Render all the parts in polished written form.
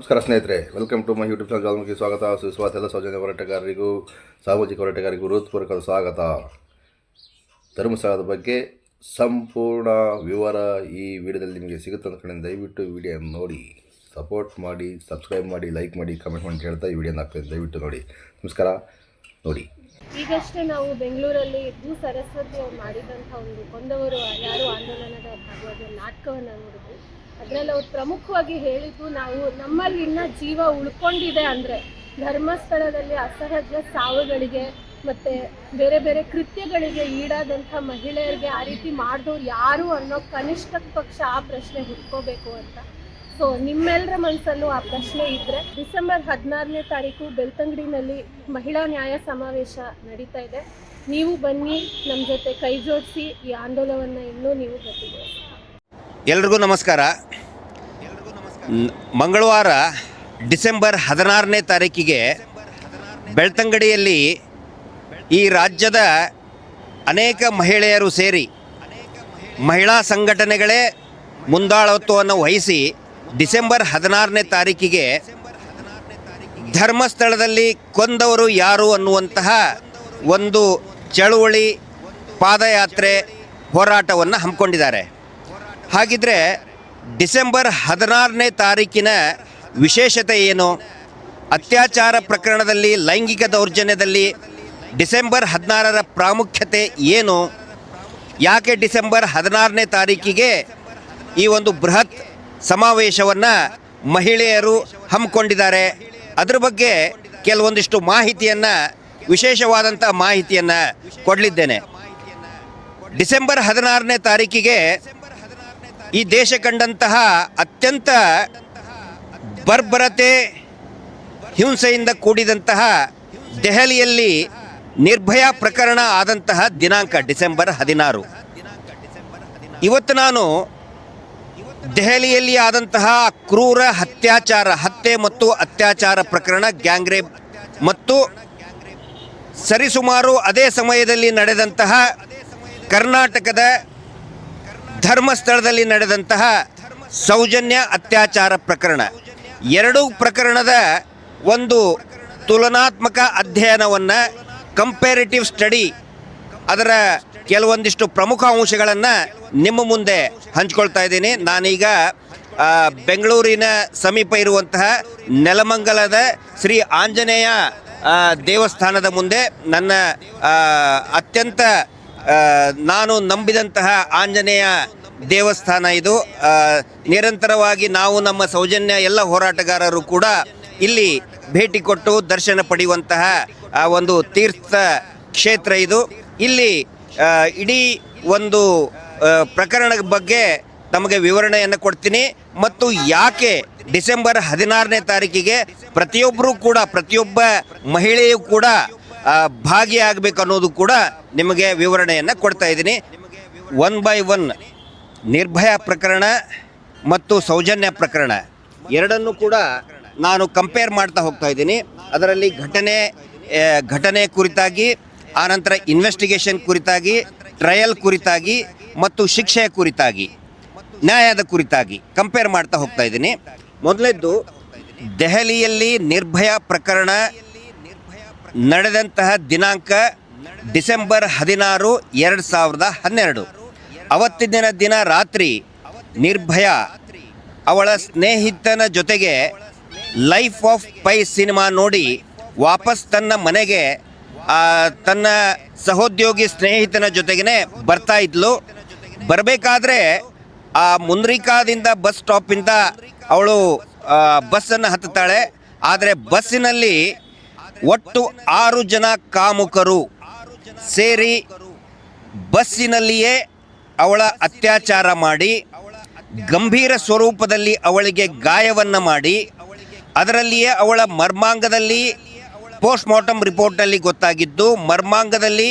ನಮಸ್ಕಾರ ಸ್ನೇಹಿತರೆ, welcome to my YouTube ಚಾನಲ್ಗೆ ಸ್ವಾಗತ. ಸುಸ್ವಾಗತ. ಎಲ್ಲ ಸೌಜನ್ಯ ಹೋರಾಟಗಾರರಿಗೂ ಸಾಮಾಜಿಕ ಹೋರಾಟಗಾರರಿಗೂ ಹೃತ್ಪೂರ್ವಕ ಸ್ವಾಗತ. ಧರ್ಮಸ್ಥಳದ ಬಗ್ಗೆ ಸಂಪೂರ್ಣ ವಿವರ ಈ ವಿಡಿಯೋದಲ್ಲಿ ನಿಮಗೆ ಸಿಗುತ್ತೆ ಅಂತ ಕಡೆ ದಯವಿಟ್ಟು ವಿಡಿಯೋ ನೋಡಿ ಸಪೋರ್ಟ್ ಮಾಡಿ, ಸಬ್ಸ್ಕ್ರೈಬ್ ಮಾಡಿ, ಲೈಕ್ ಮಾಡಿ, ಕಮೆಂಟ್ ಮಾಡಿ ಹೇಳ್ತಾ ಈ ವಿಡಿಯೋನ ಹಾಕ್ತೀನಿ. ದಯವಿಟ್ಟು ನೋಡಿ. ನಮಸ್ಕಾರ. ನೋಡಿ, ಈಗಷ್ಟೇ ನಾವು ಬೆಂಗಳೂರಲ್ಲಿ ಭೂ ಸರಸ್ವತಿ ಅವರು ಮಾಡಿದಂಥ ಒಂದು ಕೊಂದವರು ಯಾರು ಆಂದೋಲನದ ಭಾಗವಾಗಿ ನಾಟಕವನ್ನು ನೋಡಿದ್ವಿ. ಅದರಲ್ಲಿ ಅವ್ರು ಪ್ರಮುಖವಾಗಿ ಹೇಳಿದ್ದು, ನಾವು ನಮ್ಮಲ್ಲಿ ಇನ್ನೂ ಜೀವ ಉಳ್ಕೊಂಡಿದೆ ಅಂದರೆ ಧರ್ಮಸ್ಥಳದಲ್ಲಿ ಅಸಹಜ ಸಾವುಗಳಿಗೆ ಮತ್ತು ಬೇರೆ ಬೇರೆ ಕೃತ್ಯಗಳಿಗೆ ಈಡಾದಂಥ ಮಹಿಳೆಯರಿಗೆ ಆ ರೀತಿ ಮಾಡಿದವ್ರು ಯಾರು ಅನ್ನೋ ಕನಿಷ್ಠ ಪಕ್ಷ ಆ ಪ್ರಶ್ನೆ ಹುಡ್ಕೋಬೇಕು ಅಂತ. ಸೊ ನಿಮ್ಮೆಲ್ಲರ ಮನಸ್ಸಲ್ಲೂ ಆ ಪ್ರಶ್ನೆ ಇದ್ದರೆ ಡಿಸೆಂಬರ್ 16ನೇ ತಾರೀಕು ಬೆಳ್ತಂಗಡಿನಲ್ಲಿ ಮಹಿಳಾ ನ್ಯಾಯ ಸಮಾವೇಶ ನಡೀತಾ ಇದೆ. ನೀವು ಬನ್ನಿ, ನಮ್ಮ ಜೊತೆ ಕೈ ಜೋಡಿಸಿ ಈ ಆಂದೋಲನವನ್ನು ಇನ್ನೂ ನೀವು ಗಟ್ಟಿಗೊಳಿಸಿ. ಎಲ್ರಿಗೂ ನಮಸ್ಕಾರ. ಮಂಗಳವಾರ ಡಿಸೆಂಬರ್ 16ನೇ ತಾರೀಕಿಗೆ ಬೆಳ್ತಂಗಡಿಯಲ್ಲಿ ಈ ರಾಜ್ಯದ ಅನೇಕ ಮಹಿಳೆಯರು ಸೇರಿ ಮಹಿಳಾ ಸಂಘಟನೆಗಳೇ ಮುಂದಾಳತ್ವವನ್ನು ವಹಿಸಿ ಡಿಸೆಂಬರ್ 16ನೇ ತಾರೀಕಿಗೆ ಧರ್ಮಸ್ಥಳದಲ್ಲಿ ಕೊಂದವರು ಯಾರು ಅನ್ನುವಂತಹ ಒಂದು ಚಳುವಳಿ, ಪಾದಯಾತ್ರೆ, ಹೋರಾಟವನ್ನು ಹಮ್ಮಿಕೊಂಡಿದ್ದಾರೆ. ಹಾಗಿದ್ರೆ ಡಿಸೆಂಬರ್ 16ನೇ ತಾರೀಕಿನ ವಿಶೇಷತೆ ಏನು? ಅತ್ಯಾಚಾರ ಪ್ರಕರಣದಲ್ಲಿ, ಲೈಂಗಿಕ ದೌರ್ಜನ್ಯದಲ್ಲಿ ಡಿಸೆಂಬರ್ 16ರ ಪ್ರಾಮುಖ್ಯತೆ ಏನು? ಯಾಕೆ ಡಿಸೆಂಬರ್ 16ನೇ ತಾರೀಕಿಗೆ ಈ ಒಂದು ಬೃಹತ್ ಸಮಾವೇಶವನ್ನು ಮಹಿಳೆಯರು ಹಮ್ಮಿಕೊಂಡಿದ್ದಾರೆ? ಅದರ ಬಗ್ಗೆ ಕೆಲವೊಂದಿಷ್ಟು ಮಾಹಿತಿಯನ್ನು, ವಿಶೇಷವಾದಂಥ ಮಾಹಿತಿಯನ್ನು ಕೊಡಲಿದ್ದೇನೆ. ಡಿಸೆಂಬರ್ 16ನೇ ತಾರೀಕಿಗೆ ಈ ದೇಶ ಕಂಡಂತಹ ಅತ್ಯಂತ ಬರ್ಬರತೆ, ಹಿಂಸೆಯಿಂದ ಕೂಡಿದಂತಹ ದೆಹಲಿಯಲ್ಲಿ ನಿರ್ಭಯಾ ಪ್ರಕರಣ ಆದಂತಹ ದಿನಾಂಕ ಡಿಸೆಂಬರ್ 16. ಇವತ್ತು ನಾನು ದೆಹಲಿಯಲ್ಲಿ ಆದಂತಹ ಕ್ರೂರ ಹತ್ಯೆ ಮತ್ತು ಅತ್ಯಾಚಾರ ಪ್ರಕರಣ, ಗ್ಯಾಂಗ್ ರೇಪ್, ಮತ್ತು ಸರಿಸುಮಾರು ಅದೇ ಸಮಯದಲ್ಲಿ ನಡೆದಂತಹ ಕರ್ನಾಟಕದ ಧರ್ಮಸ್ಥಳದಲ್ಲಿ ನಡೆದಂತಹ ಸೌಜನ್ಯ ಅತ್ಯಾಚಾರ ಪ್ರಕರಣ, ಎರಡೂ ಪ್ರಕರಣದ ಒಂದು ತುಲನಾತ್ಮಕ ಅಧ್ಯಯನವನ್ನು, ಕಂಪೇರಿಟಿವ್ ಸ್ಟಡಿ, ಅದರ ಕೆಲವೊಂದಿಷ್ಟು ಪ್ರಮುಖ ಅಂಶಗಳನ್ನು ನಿಮ್ಮ ಮುಂದೆ ಹಂಚ್ಕೊಳ್ತಾ ಇದ್ದೀನಿ. ನಾನೀಗ ಬೆಂಗಳೂರಿನ ಸಮೀಪ ಇರುವಂತಹ ನೆಲಮಂಗಲದ ಶ್ರೀ ಆಂಜನೇಯ ದೇವಸ್ಥಾನದ ಮುಂದೆ, ನನ್ನ ಅತ್ಯಂತ ನಾನು ನಂಬಿದಂತಹ ಆಂಜನೇಯ ದೇವಸ್ಥಾನ ಇದು. ನಿರಂತರವಾಗಿ ನಾವು, ನಮ್ಮ ಸೌಜನ್ಯ ಎಲ್ಲ ಹೋರಾಟಗಾರರು ಕೂಡ ಇಲ್ಲಿ ಭೇಟಿ ಕೊಟ್ಟು ದರ್ಶನ ಪಡೆಯುವಂತಹ ಒಂದು ತೀರ್ಥ ಕ್ಷೇತ್ರ ಇದು. ಇಲ್ಲಿ ಇಡೀ ಒಂದು ಪ್ರಕರಣದ ಬಗ್ಗೆ ತಮಗೆ ವಿವರಣೆಯನ್ನು ಕೊಡ್ತೀನಿ, ಮತ್ತು ಯಾಕೆ ಡಿಸೆಂಬರ್ 16ನೇ ತಾರೀಕಿಗೆ ಪ್ರತಿಯೊಬ್ಬ ಮಹಿಳೆಯೂ ಕೂಡ ಭಾಗಿಯಾಗಬೇಕು ಅನ್ನೋದು ಕೂಡ ನಿಮಗೆ ವಿವರಣೆಯನ್ನು ಕೊಡ್ತಾ ಇದ್ದೀನಿ. 1 by 1 ನಿರ್ಭಯಾ ಪ್ರಕರಣ ಮತ್ತು ಸೌಜನ್ಯ ಪ್ರಕರಣ ಎರಡನ್ನೂ ಕೂಡ ನಾನು ಕಂಪೇರ್ ಮಾಡ್ತಾ ಹೋಗ್ತಾ ಇದ್ದೀನಿ. ಅದರಲ್ಲಿ ಘಟನೆ ಕುರಿತಾಗಿ, ಆನಂತರ ಇನ್ವೆಸ್ಟಿಗೇಷನ್ ಕುರಿತಾಗಿ, ಟ್ರಯಲ್ ಕುರಿತಾಗಿ ಮತ್ತು ಶಿಕ್ಷೆಯ ಕುರಿತಾಗಿ, ನ್ಯಾಯದ ಕುರಿತಾಗಿ ಕಂಪೇರ್ ಮಾಡ್ತಾ ಹೋಗ್ತಾ ಇದ್ದೀನಿ. ಮೊದಲನೇದ್ದು, ದೆಹಲಿಯಲ್ಲಿ ನಿರ್ಭಯಾ ಪ್ರಕರಣ ನಡೆದಂತಹ ದಿನಾಂಕ ಡಿಸೆಂಬರ್ 16, 2012. ಅವತ್ತಿನ ದಿನ ರಾತ್ರಿ ನಿರ್ಭಯ ಅವಳ ಸ್ನೇಹಿತನ ಜೊತೆಗೆ ಲೈಫ್ ಆಫ್ ಪೈ ಸಿನಿಮಾ ನೋಡಿ ವಾಪಸ್ ತನ್ನ ಮನೆಗೆ ತನ್ನ ಸಹೋದ್ಯೋಗಿ ಸ್ನೇಹಿತನ ಜೊತೆಗೇ ಬರ್ತಾ ಇದ್ಲು. ಬರಬೇಕಾದ್ರೆ ಆ ಮುನ್ರಿಕಾದಿಂದ ಬಸ್ ಸ್ಟಾಪಿಂದ ಅವಳು ಬಸ್ಸನ್ನು ಹತ್ತುತ್ತಾಳೆ. ಆದರೆ ಬಸ್ಸಿನಲ್ಲಿ ಒಟ್ಟು 6 ಜನ ಕಾಮುಕರು ಸೇರಿ ಬಸ್ಸಿನಲ್ಲಿಯೇ ಅವಳ ಅತ್ಯಾಚಾರ ಮಾಡಿ, ಗಂಭೀರ ಸ್ವರೂಪದಲ್ಲಿ ಅವಳಿಗೆ ಗಾಯವನ್ನು ಮಾಡಿ, ಅದರಲ್ಲಿಯೇ ಅವಳ ಮರ್ಮಾಂಗದಲ್ಲಿ, ಪೋಸ್ಟ್ ಮಾರ್ಟಮ್ ರಿಪೋರ್ಟ್ನಲ್ಲಿ ಗೊತ್ತಾಗಿದ್ದು, ಮರ್ಮಾಂಗದಲ್ಲಿ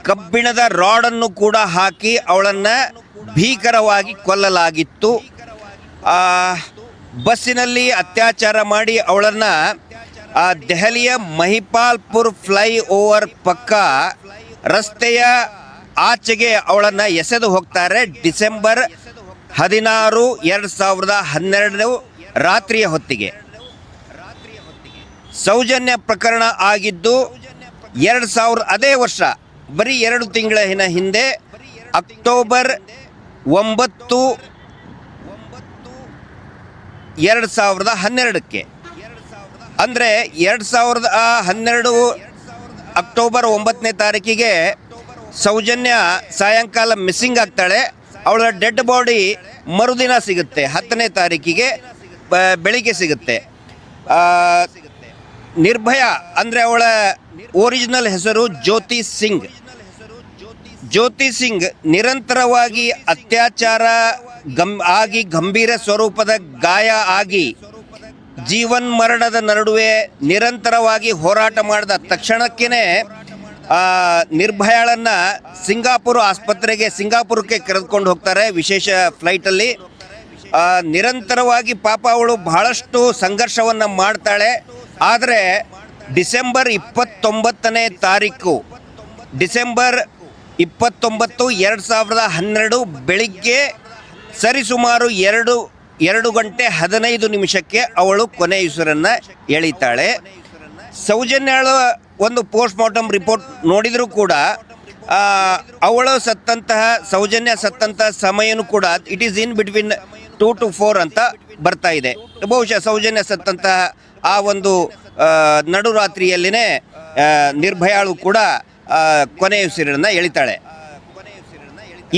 ಕಬ್ಬಿಣದ ರಾಡನ್ನು ಕೂಡ ಹಾಕಿ ಅವಳನ್ನು ಭೀಕರವಾಗಿ ಕೊಲ್ಲಲಾಗಿತ್ತು. ಬಸ್ಸಿನಲ್ಲಿ ಅತ್ಯಾಚಾರ ಮಾಡಿ ಅವಳನ್ನು ದೆಹಲಿಯ ಮಹಿಪಾಲ್ಪುರ್ ಫ್ಲೈ ಓವರ್ ಪಕ್ಕ ರಸ್ತೆಯ ಆಚೆಗೆ ಅವಳನ್ನು ಎಸೆದು ಹೋಗ್ತಾರೆ. ಡಿಸೆಂಬರ್ 16, 2012 ರಾತ್ರಿಯ ಹೊತ್ತಿಗೆ. ಸೌಜನ್ಯ ಪ್ರಕರಣ ಆಗಿದ್ದು 2000 ಅದೇ ವರ್ಷ, ಬರೀ 2 ತಿಂಗಳ ಹಿಂದೆ ಅಕ್ಟೋಬರ್ 9, 2012ಕ್ಕೆ. ಅಂದರೆ 2012 ಅಕ್ಟೋಬರ್ 9ನೇ ತಾರೀಕಿಗೆ ಸೌಜನ್ಯ ಸಾಯಂಕಾಲ ಮಿಸ್ಸಿಂಗ್ ಆಗ್ತಾಳೆ. ಅವಳ ಡೆಡ್ ಬಾಡಿ ಮರುದಿನ ಸಿಗುತ್ತೆ, 10ನೇ ತಾರೀಕಿಗೆ ಬೆಳಿಗ್ಗೆ ಸಿಗುತ್ತೆ. ನಿರ್ಭಯ ಅಂದರೆ ಅವಳ ಒರಿಜಿನಲ್ ಹೆಸರು ಜ್ಯೋತಿ ಸಿಂಗ್. ಜ್ಯೋತಿ ಸಿಂಗ್ ನಿರಂತರವಾಗಿ ಅತ್ಯಾಚಾರ ಆಗಿ ಗಂಭೀರ ಸ್ವರೂಪದ ಗಾಯ ಆಗಿ ಜೀವನ್ ಮರಣದ ನಡುವೆ ನಿರಂತರವಾಗಿ ಹೋರಾಟ ಮಾಡಿದ ತಕ್ಷಣಕ್ಕೇ ನಿರ್ಭಯಾಳನ್ನು ಸಿಂಗಾಪುರಕ್ಕೆ ಕರೆದುಕೊಂಡು ಹೋಗ್ತಾರೆ ವಿಶೇಷ ಫ್ಲೈಟಲ್ಲಿ. ನಿರಂತರವಾಗಿ ಪಾಪ ಅವಳು ಬಹಳಷ್ಟು ಸಂಘರ್ಷವನ್ನು ಮಾಡ್ತಾಳೆ. ಆದರೆ ಡಿಸೆಂಬರ್ 29ನೇ ತಾರೀಕು, ಡಿಸೆಂಬರ್ 29, 2012 ಬೆಳಿಗ್ಗೆ ಸರಿಸುಮಾರು 2 ಗಂಟೆ 15 ನಿಮಿಷಕ್ಕೆ ಅವಳು ಕೊನೆಯುಸಿರನ್ನು ಎಳಿತಾಳೆ. ಸೌಜನ್ಯಾಳ ಒಂದು ಪೋಸ್ಟ್ ಮಾರ್ಟಮ್ ರಿಪೋರ್ಟ್ ನೋಡಿದರೂ ಕೂಡ ಸೌಜನ್ಯ ಸತ್ತಂತಹ ಸಮಯನೂ ಕೂಡ it is in between 2 to 4 ಅಂತ ಬರ್ತಾ ಇದೆ. ಬಹುಶಃ ಸೌಜನ್ಯ ಸತ್ತಂತಹ ಆ ಒಂದು ನಡುರಾತ್ರಿಯಲ್ಲಿನೇ ನಿರ್ಭಯಾಳು ಕೂಡ ಕೊನೆಯುಸಿರನ್ನು ಎಳಿತಾಳೆ.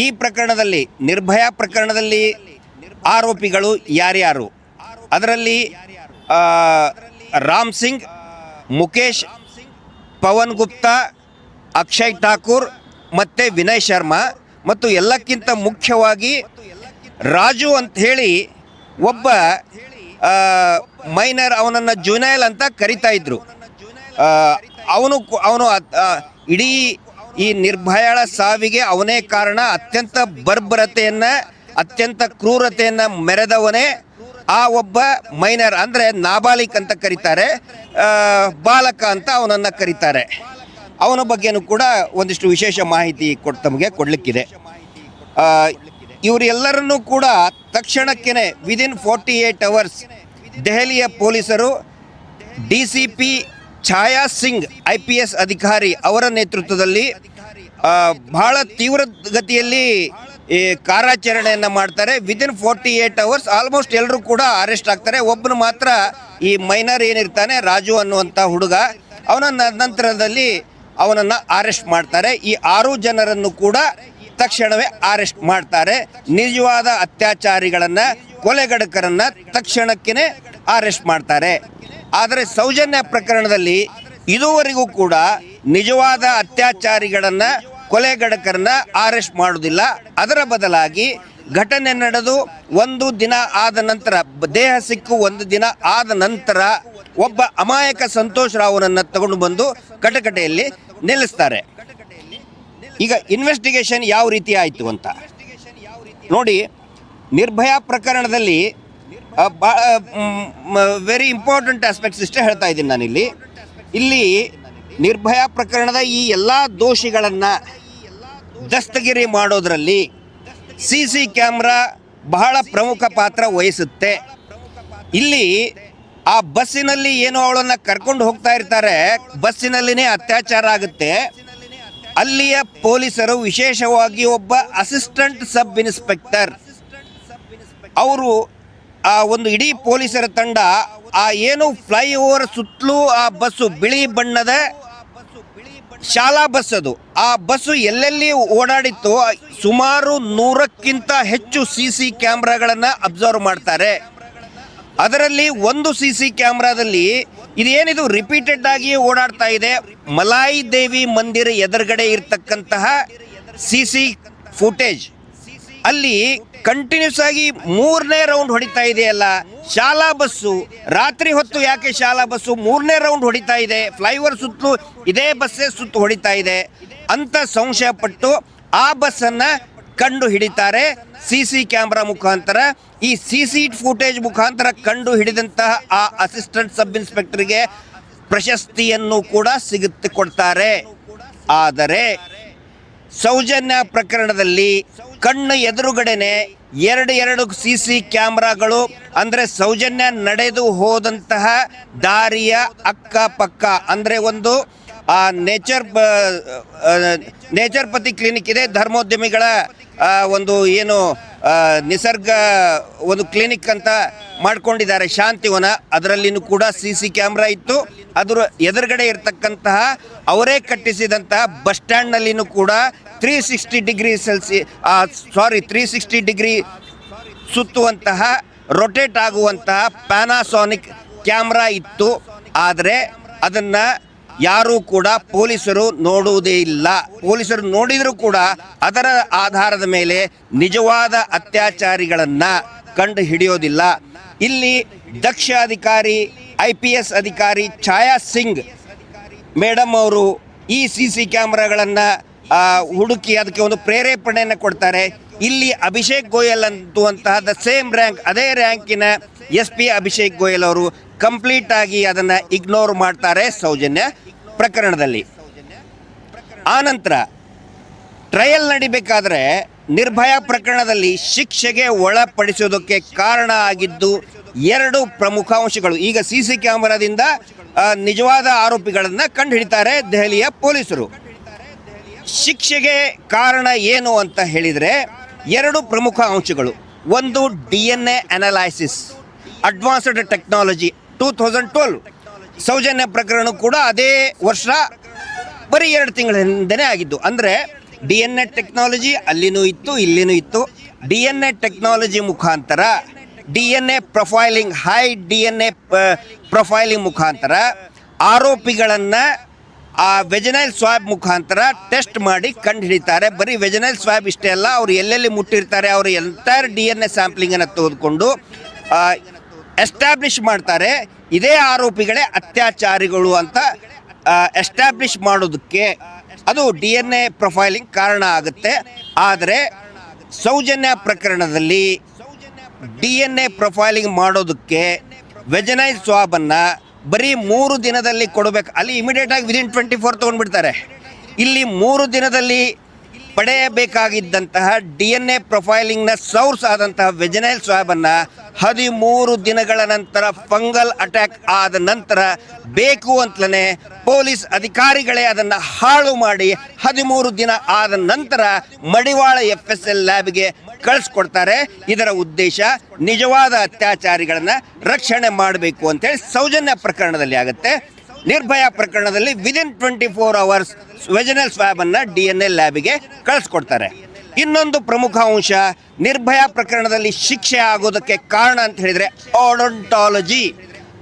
ಈ ಪ್ರಕರಣದಲ್ಲಿ, ನಿರ್ಭಯ ಪ್ರಕರಣದಲ್ಲಿ ಆರೋಪಿಗಳು ಯಾರ್ಯಾರು? ಅದರಲ್ಲಿ ರಾಮ್ ಸಿಂಗ್, ಮುಖೇಶ್, ಪವನ್ ಗುಪ್ತಾ, ಅಕ್ಷಯ್ ಠಾಕೂರ್ ಮತ್ತು ವಿನಯ್ ಶರ್ಮಾ, ಮತ್ತು ಎಲ್ಲಕ್ಕಿಂತ ಮುಖ್ಯವಾಗಿ ರಾಜು ಅಂತ ಹೇಳಿ ಒಬ್ಬ ಮೈನರ್, ಅವನನ್ನು ಜುನೈಲ್ ಅಂತ ಕರಿತಾ ಇದ್ರು. ಅವನು ಇಡೀ ಈ ನಿರ್ಭಯಾಳ ಸಾವಿಗೆ ಅವನೇ ಕಾರಣ. ಅತ್ಯಂತ ಬರ್ಬರತೆಯನ್ನು, ಅತ್ಯಂತ ಕ್ರೂರತೆಯನ್ನು ಮೆರೆದವನೇ ಆ ಒಬ್ಬ ಮೈನರ್, ಅಂದರೆ ನಾಬಾಲಿಕ್ ಅಂತ ಕರೀತಾರೆ, ಬಾಲಕ ಅಂತ ಅವನನ್ನು ಕರೀತಾರೆ. ಅವನ ಬಗ್ಗೆನೂ ಕೂಡ ಒಂದಿಷ್ಟು ವಿಶೇಷ ಮಾಹಿತಿ ತಮಗೆ ಕೊಡಲಿಕ್ಕಿದೆ. ಇವರೆಲ್ಲರನ್ನೂ ಕೂಡ ತಕ್ಷಣಕ್ಕೇ ವಿದಿನ್ 48 hours ದೆಹಲಿಯ ಪೊಲೀಸರು DCP ಛಾಯಾ ಸಿಂಗ್ IPS ಅಧಿಕಾರಿ ಅವರ ನೇತೃತ್ವದಲ್ಲಿ ಬಹಳ ತೀವ್ರಗತಿಯಲ್ಲಿ ಈ ಕಾರ್ಯಾಚರಣೆಯನ್ನು ಮಾಡ್ತಾರೆ. ವಿದಿನ್ 48 hours ಆಲ್ಮೋಸ್ಟ್ ಎಲ್ಲರೂ ಕೂಡ ಅರೆಸ್ಟ್ ಆಗ್ತಾರೆ. ಒಬ್ಬನು ಮಾತ್ರ, ಈ ಮೈನರ್ ಏನಿರ್ತಾನೆ ರಾಜು ಅನ್ನುವಂಥ ಹುಡುಗ, ಅವನ ನಂತರದಲ್ಲಿ ಅವನನ್ನು ಅರೆಸ್ಟ್ ಮಾಡ್ತಾರೆ. ಈ 6 ಜನರನ್ನು ಕೂಡ ತಕ್ಷಣವೇ ಅರೆಸ್ಟ್ ಮಾಡ್ತಾರೆ. ನಿಜವಾದ ಅತ್ಯಾಚಾರಿಗಳನ್ನು, ಕೊಲೆಗಡಕರನ್ನು ತಕ್ಷಣಕ್ಕೇ ಅರೆಸ್ಟ್ ಮಾಡ್ತಾರೆ. ಆದರೆ ಸೌಜನ್ಯ ಪ್ರಕರಣದಲ್ಲಿ ಇದುವರೆಗೂ ಕೂಡ ನಿಜವಾದ ಅತ್ಯಾಚಾರಿಗಳನ್ನು, ಕೊಲೆಗಡಕರನ್ನ ಅರೆಸ್ಟ್ ಮಾಡೋದಿಲ್ಲ. ಅದರ ಬದಲಾಗಿ ಘಟನೆ ನಡೆದು 1 ದಿನ ಆದ ನಂತರ, ದೇಹ ಸಿಕ್ಕು 1 ದಿನ ಆದ ನಂತರ ಒಬ್ಬ ಅಮಾಯಕ ಸಂತೋಷ್ ರಾವ್ನನ್ನು ತಗೊಂಡು ಬಂದು ಕಟಕಟೆಯಲ್ಲಿ ನಿಲ್ಲಿಸ್ತಾರೆ. ಈಗ ಇನ್ವೆಸ್ಟಿಗೇಷನ್ ಯಾವ ರೀತಿ ಆಯಿತು ಅಂತ ನೋಡಿ. ನಿರ್ಭಯ ಪ್ರಕರಣದಲ್ಲಿ ವೆರಿ ಇಂಪಾರ್ಟೆಂಟ್ ಆಸ್ಪೆಕ್ಟ್ಸ್ ಇಷ್ಟೇ ಹೇಳ್ತಾ ಇದ್ದೀನಿ ನಾನಿಲ್ಲಿ. ಇಲ್ಲಿ ನಿರ್ಭಯ ಪ್ರಕರಣದ ಈ ಎಲ್ಲ ದೋಷಿಗಳನ್ನು ದಸ್ತಗಿರಿ ಮಾಡೋದರಲ್ಲಿ CC ಕ್ಯಾಮ್ರಾ ಬಹಳ ಪ್ರಮುಖ ಪಾತ್ರ ವಹಿಸುತ್ತೆ. ಇಲ್ಲಿ ಆ ಬಸ್ಸಿನಲ್ಲಿ ಏನು ಅವಳನ್ನು ಕರ್ಕೊಂಡು ಹೋಗ್ತಾ ಇರ್ತಾರೆ, ಬಸ್ಸಿನಲ್ಲಿನೇ ಅತ್ಯಾಚಾರ ಆಗುತ್ತೆ. ಅಲ್ಲಿಯ ಪೊಲೀಸರು, ವಿಶೇಷವಾಗಿ ಒಬ್ಬ ಅಸಿಸ್ಟೆಂಟ್ ಸಬ್ ಇನ್ಸ್ಪೆಕ್ಟರ್, ಅವರು ಆ ಒಂದು ಇಡೀ ಪೊಲೀಸರ ತಂಡ ಆ ಏನು ಫ್ಲೈಓವರ್ ಸುತ್ತಲೂ ಆ ಬಸ್ಸು, ಬಿಳಿ ಬಣ್ಣದ ಶಾಲಾ ಬಸ್, ಅದು ಆ ಬಸ್ಸು ಎಲ್ಲೆಲ್ಲಿ ಓಡಾಡಿತ್ತು ಸುಮಾರು 100ಕ್ಕಿಂತ ಹೆಚ್ಚು CC ಕ್ಯಾಮ್ರಾಗಳನ್ನು ಅಬ್ಸರ್ವ್ ಮಾಡ್ತಾರೆ. ಅದರಲ್ಲಿ ಒಂದು CC ಕ್ಯಾಮ್ರಾದಲ್ಲಿ ಇದೇನಿದು ರಿಪೀಟೆಡ್ ಆಗಿ ಓಡಾಡ್ತಾ ಇದೆ. ಮಲಾಯಿ ದೇವಿ ಮಂದಿರ ಎದುರುಗಡೆ ಇರ್ತಕ್ಕಂತಹ CC ಫುಟೇಜ್ ಅಲ್ಲಿ ಕಂಟಿನ್ಯೂಸ್ ಆಗಿ 3ನೇ ರೌಂಡ್ ಹೊಡಿತಾ ಇದೆಯಲ್ಲ ಶಾಲಾ ಬಸ್ಸು. ರಾತ್ರಿ ಹೊತ್ತು ಯಾಕೆ ಶಾಲಾ ಬಸ್ಸು 3ನೇ ರೌಂಡ್ ಹೊಡಿತಾ ಇದೆ, ಫ್ಲೈಓವರ್ ಸುತ್ತಲೂ ಇದೇ ಬಸ್ಸೇ ಸುತ್ತು ಹೊಡಿತಾ ಇದೆ ಅಂತ ಸಂಶಯ ಪಟ್ಟು ಆ ಬಸ್ಸನ್ನು ಕಂಡು ಹಿಡಿತಾರೆ CC ಕ್ಯಾಮ್ರಾ ಮುಖಾಂತರ. ಈ CC ಫುಟೇಜ್ ಮುಖಾಂತರ ಕಂಡು ಹಿಡಿದಂತಹ ಆ ಅಸಿಸ್ಟೆಂಟ್ ಸಬ್ ಇನ್ಸ್ಪೆಕ್ಟರ್ಗೆ ಪ್ರಶಸ್ತಿಯನ್ನು ಕೂಡ ಕೊಡ್ತಾರೆ. ಆದರೆ ಸೌಜನ್ಯ ಪ್ರಕರಣದಲ್ಲಿ ಕಣ್ಣು ಎದುರುಗಡೆನೆ ಎರಡು CC ಕ್ಯಾಮ್ರಾಗಳು, ಅಂದರೆ ಸೌಜನ್ಯ ನಡೆದು ಹೋದಂತಹ ದಾರಿಯ ಅಕ್ಕಪಕ್ಕ, ಅಂದರೆ ಒಂದು ನೇಚರ್ಪತಿ ಕ್ಲಿನಿಕ್ ಇದೆ, ಧರ್ಮೋದ್ಯಮಿಗಳ ಒಂದು ಏನು ನಿಸರ್ಗ ಒಂದು ಕ್ಲಿನಿಕ್ ಅಂತ ಮಾಡ್ಕೊಂಡಿದ್ದಾರೆ ಶಾಂತಿವನ, ಅದರಲ್ಲಿನೂ ಕೂಡ CC ಕ್ಯಾಮ್ರಾ ಇತ್ತು. ಅದರ ಎದುರುಗಡೆ ಇರತಕ್ಕಂತಹ ಅವರೇ ಕಟ್ಟಿಸಿದಂತಹ ಬಸ್ ಸ್ಟ್ಯಾಂಡ್ನಲ್ಲಿನೂ ಕೂಡ 360 ಡಿಗ್ರಿ ಸುತ್ತುವಂತಹ ರೊಟೇಟ್ ಆಗುವಂತಹ ಪ್ಯಾನಾಸೋನಿಕ್ ಕ್ಯಾಮ್ರಾ ಇತ್ತು. ಆದರೆ ಅದನ್ನು ಯಾರೂ ಕೂಡ ಪೊಲೀಸರು ನೋಡುವುದೇ ಇಲ್ಲ. ಪೊಲೀಸರು ನೋಡಿದರೂ ಕೂಡ ಅದರ ಆಧಾರದ ಮೇಲೆ ನಿಜವಾದ ಅತ್ಯಾಚಾರಿಗಳನ್ನು ಕಂಡು ಹಿಡಿಯೋದಿಲ್ಲ. ಇಲ್ಲಿ ದಕ್ಷ ಅಧಿಕಾರಿ IPS ಅಧಿಕಾರಿ ಛಾಯಾ ಸಿಂಗ್ ಮೇಡಮ್ ಅವರು ಈ CC ಕ್ಯಾಮ್ರಾಗಳನ್ನು ಹುಡುಕಿ ಅದಕ್ಕೆ ಒಂದು ಪ್ರೇರೇಪಣೆಯನ್ನು ಕೊಡ್ತಾರೆ. ಇಲ್ಲಿ ಅಭಿಷೇಕ್ ಗೋಯಲ್ ಅಂತುವಂತಹ ದ ಸೇಮ್ ರ್ಯಾಂಕ್, ಅದೇ ರ್ಯಾಂಕಿನ SP ಅಭಿಷೇಕ್ ಗೋಯಲ್ ಅವರು ಕಂಪ್ಲೀಟ್ ಆಗಿ ಅದನ್ನು ಇಗ್ನೋರ್ ಮಾಡ್ತಾರೆ ಸೌಜನ್ಯ ಪ್ರಕರಣದಲ್ಲಿ. ಆನಂತರ ಟ್ರಯಲ್ ನಡಿಬೇಕಾದ್ರೆ ನಿರ್ಭಯ ಪ್ರಕರಣದಲ್ಲಿ ಶಿಕ್ಷೆಗೆ ಒಳಪಡಿಸೋದಕ್ಕೆ ಕಾರಣ ಆಗಿದ್ದು 2 ಪ್ರಮುಖ ಅಂಶಗಳು. ಈಗ CC ಕ್ಯಾಮರಾದಿಂದ ನಿಜವಾದ ಆರೋಪಿಗಳನ್ನು ಕಂಡುಹಿಡಿತಾರೆ ದೆಹಲಿಯ ಪೊಲೀಸರು. ಶಿಕ್ಷೆಗೆ ಕಾರಣ ಏನು ಅಂತ ಹೇಳಿದರೆ 2 ಪ್ರಮುಖ ಅಂಶಗಳು. ಒಂದು DNA analysis, advanced technology 2012 Soujanya ಪ್ರಕರಣ ಕೂಡ ಅದೇ ವರ್ಷ ಬರೀ 2 ತಿಂಗಳ ಹಿಂದೆನೇ ಆಗಿದ್ದು. ಅಂದರೆ DNA ಟೆಕ್ನಾಲಜಿ ಅಲ್ಲಿನೂ ಇತ್ತು, ಇಲ್ಲಿನೂ ಇತ್ತು. DNA ಟೆಕ್ನಾಲಜಿ ಮುಖಾಂತರ DNA profiling, high DNA profiling ಮುಖಾಂತರ ಆರೋಪಿಗಳನ್ನು ಆ ವೆಜನೈಲ್ ಸ್ವಾಬ್ ಮುಖಾಂತರ ಟೆಸ್ಟ್ ಮಾಡಿ ಕಂಡುಹಿಡಿತಾರೆ. ಬರೀ ವೆಜನೈಲ್ ಸ್ವಾಬ್ ಇಷ್ಟೇ ಅಲ್ಲ, ಅವರು ಎಲ್ಲೆಲ್ಲಿ ಮುಟ್ಟಿರ್ತಾರೆ ಅವರು ಎಂಟೈರ್ DNA ಸ್ಯಾಂಪ್ಲಿಂಗನ್ನು ತೆಗೆದುಕೊಂಡು ಎಸ್ಟಾಬ್ಲಿಷ್ ಮಾಡ್ತಾರೆ ಇದೇ ಆರೋಪಿಗಳೇ ಅತ್ಯಾಚಾರಿಗಳು ಅಂತ ಎಸ್ಟಾಬ್ಲಿಷ್ ಮಾಡೋದಕ್ಕೆ ಅದು DNA ಪ್ರೊಫೈಲಿಂಗ್ ಕಾರಣ ಆಗುತ್ತೆ. ಆದರೆ ಸೌಜನ್ಯ ಪ್ರಕರಣದಲ್ಲಿ DNA ಪ್ರೊಫೈಲಿಂಗ್ ಮಾಡೋದಕ್ಕೆ ವೆಜನೈಲ್ ಸ್ವಾಬನ್ನು ಬರೀ 3 ದಿನದಲ್ಲಿ ಕೊಡಬೇಕು. ಅಲ್ಲಿ ಇಮಿಡಿಯೇಟಾಗಿ ವಿದಿನ್ 24 ತೊಗೊಂಡ್ಬಿಡ್ತಾರೆ. ಇಲ್ಲಿ 3 ದಿನದಲ್ಲಿ ಪಡೆಯಬೇಕಾಗಿದ್ದಂತಹ DNA ಪ್ರೊಫೈಲಿಂಗ್ನ ಸೋರ್ಸ್ ಆದಂತಹ ವೆಜನೈಲ್ ಸ್ವಾಬನ್ನು 13 ದಿನಗಳ ನಂತರ ಫಂಗಲ್ ಅಟ್ಯಾಕ್ ಆದ ನಂತರ ಬೇಕು ಅಂತಲೇ ಪೊಲೀಸ್ ಅಧಿಕಾರಿಗಳೇ ಅದನ್ನು ಹಾಳು ಮಾಡಿ 13 ದಿನ ಆದ ನಂತರ ಮಡಿವಾಳ FSL ಲ್ಯಾಬ್ಗೆ ಕಳಿಸ್ಕೊಡ್ತಾರೆ. ಇದರ ಉದ್ದೇಶ ನಿಜವಾದ ಅತ್ಯಾಚಾರಿಗಳನ್ನು ರಕ್ಷಣೆ ಮಾಡಬೇಕು ಅಂತೇಳಿ ಸೌಜನ್ಯ ಪ್ರಕರಣದಲ್ಲಿ ಆಗುತ್ತೆ. ನಿರ್ಭಯ ಪ್ರಕರಣದಲ್ಲಿ ವಿದಿನ್ 24 ಅವರ್ಸ್ ವೆಜನಲ್ ಸ್ವಾಬನ್ನು DNA ಲ್ಯಾಬಿಗೆ ಕಳಿಸ್ಕೊಡ್ತಾರೆ. ಇನ್ನೊಂದು ಪ್ರಮುಖ ಅಂಶ ನಿರ್ಭಯ ಪ್ರಕರಣದಲ್ಲಿ ಶಿಕ್ಷೆ ಆಗೋದಕ್ಕೆ ಕಾರಣ ಅಂತ ಹೇಳಿದರೆ ಆಡಂಟಾಲಜಿ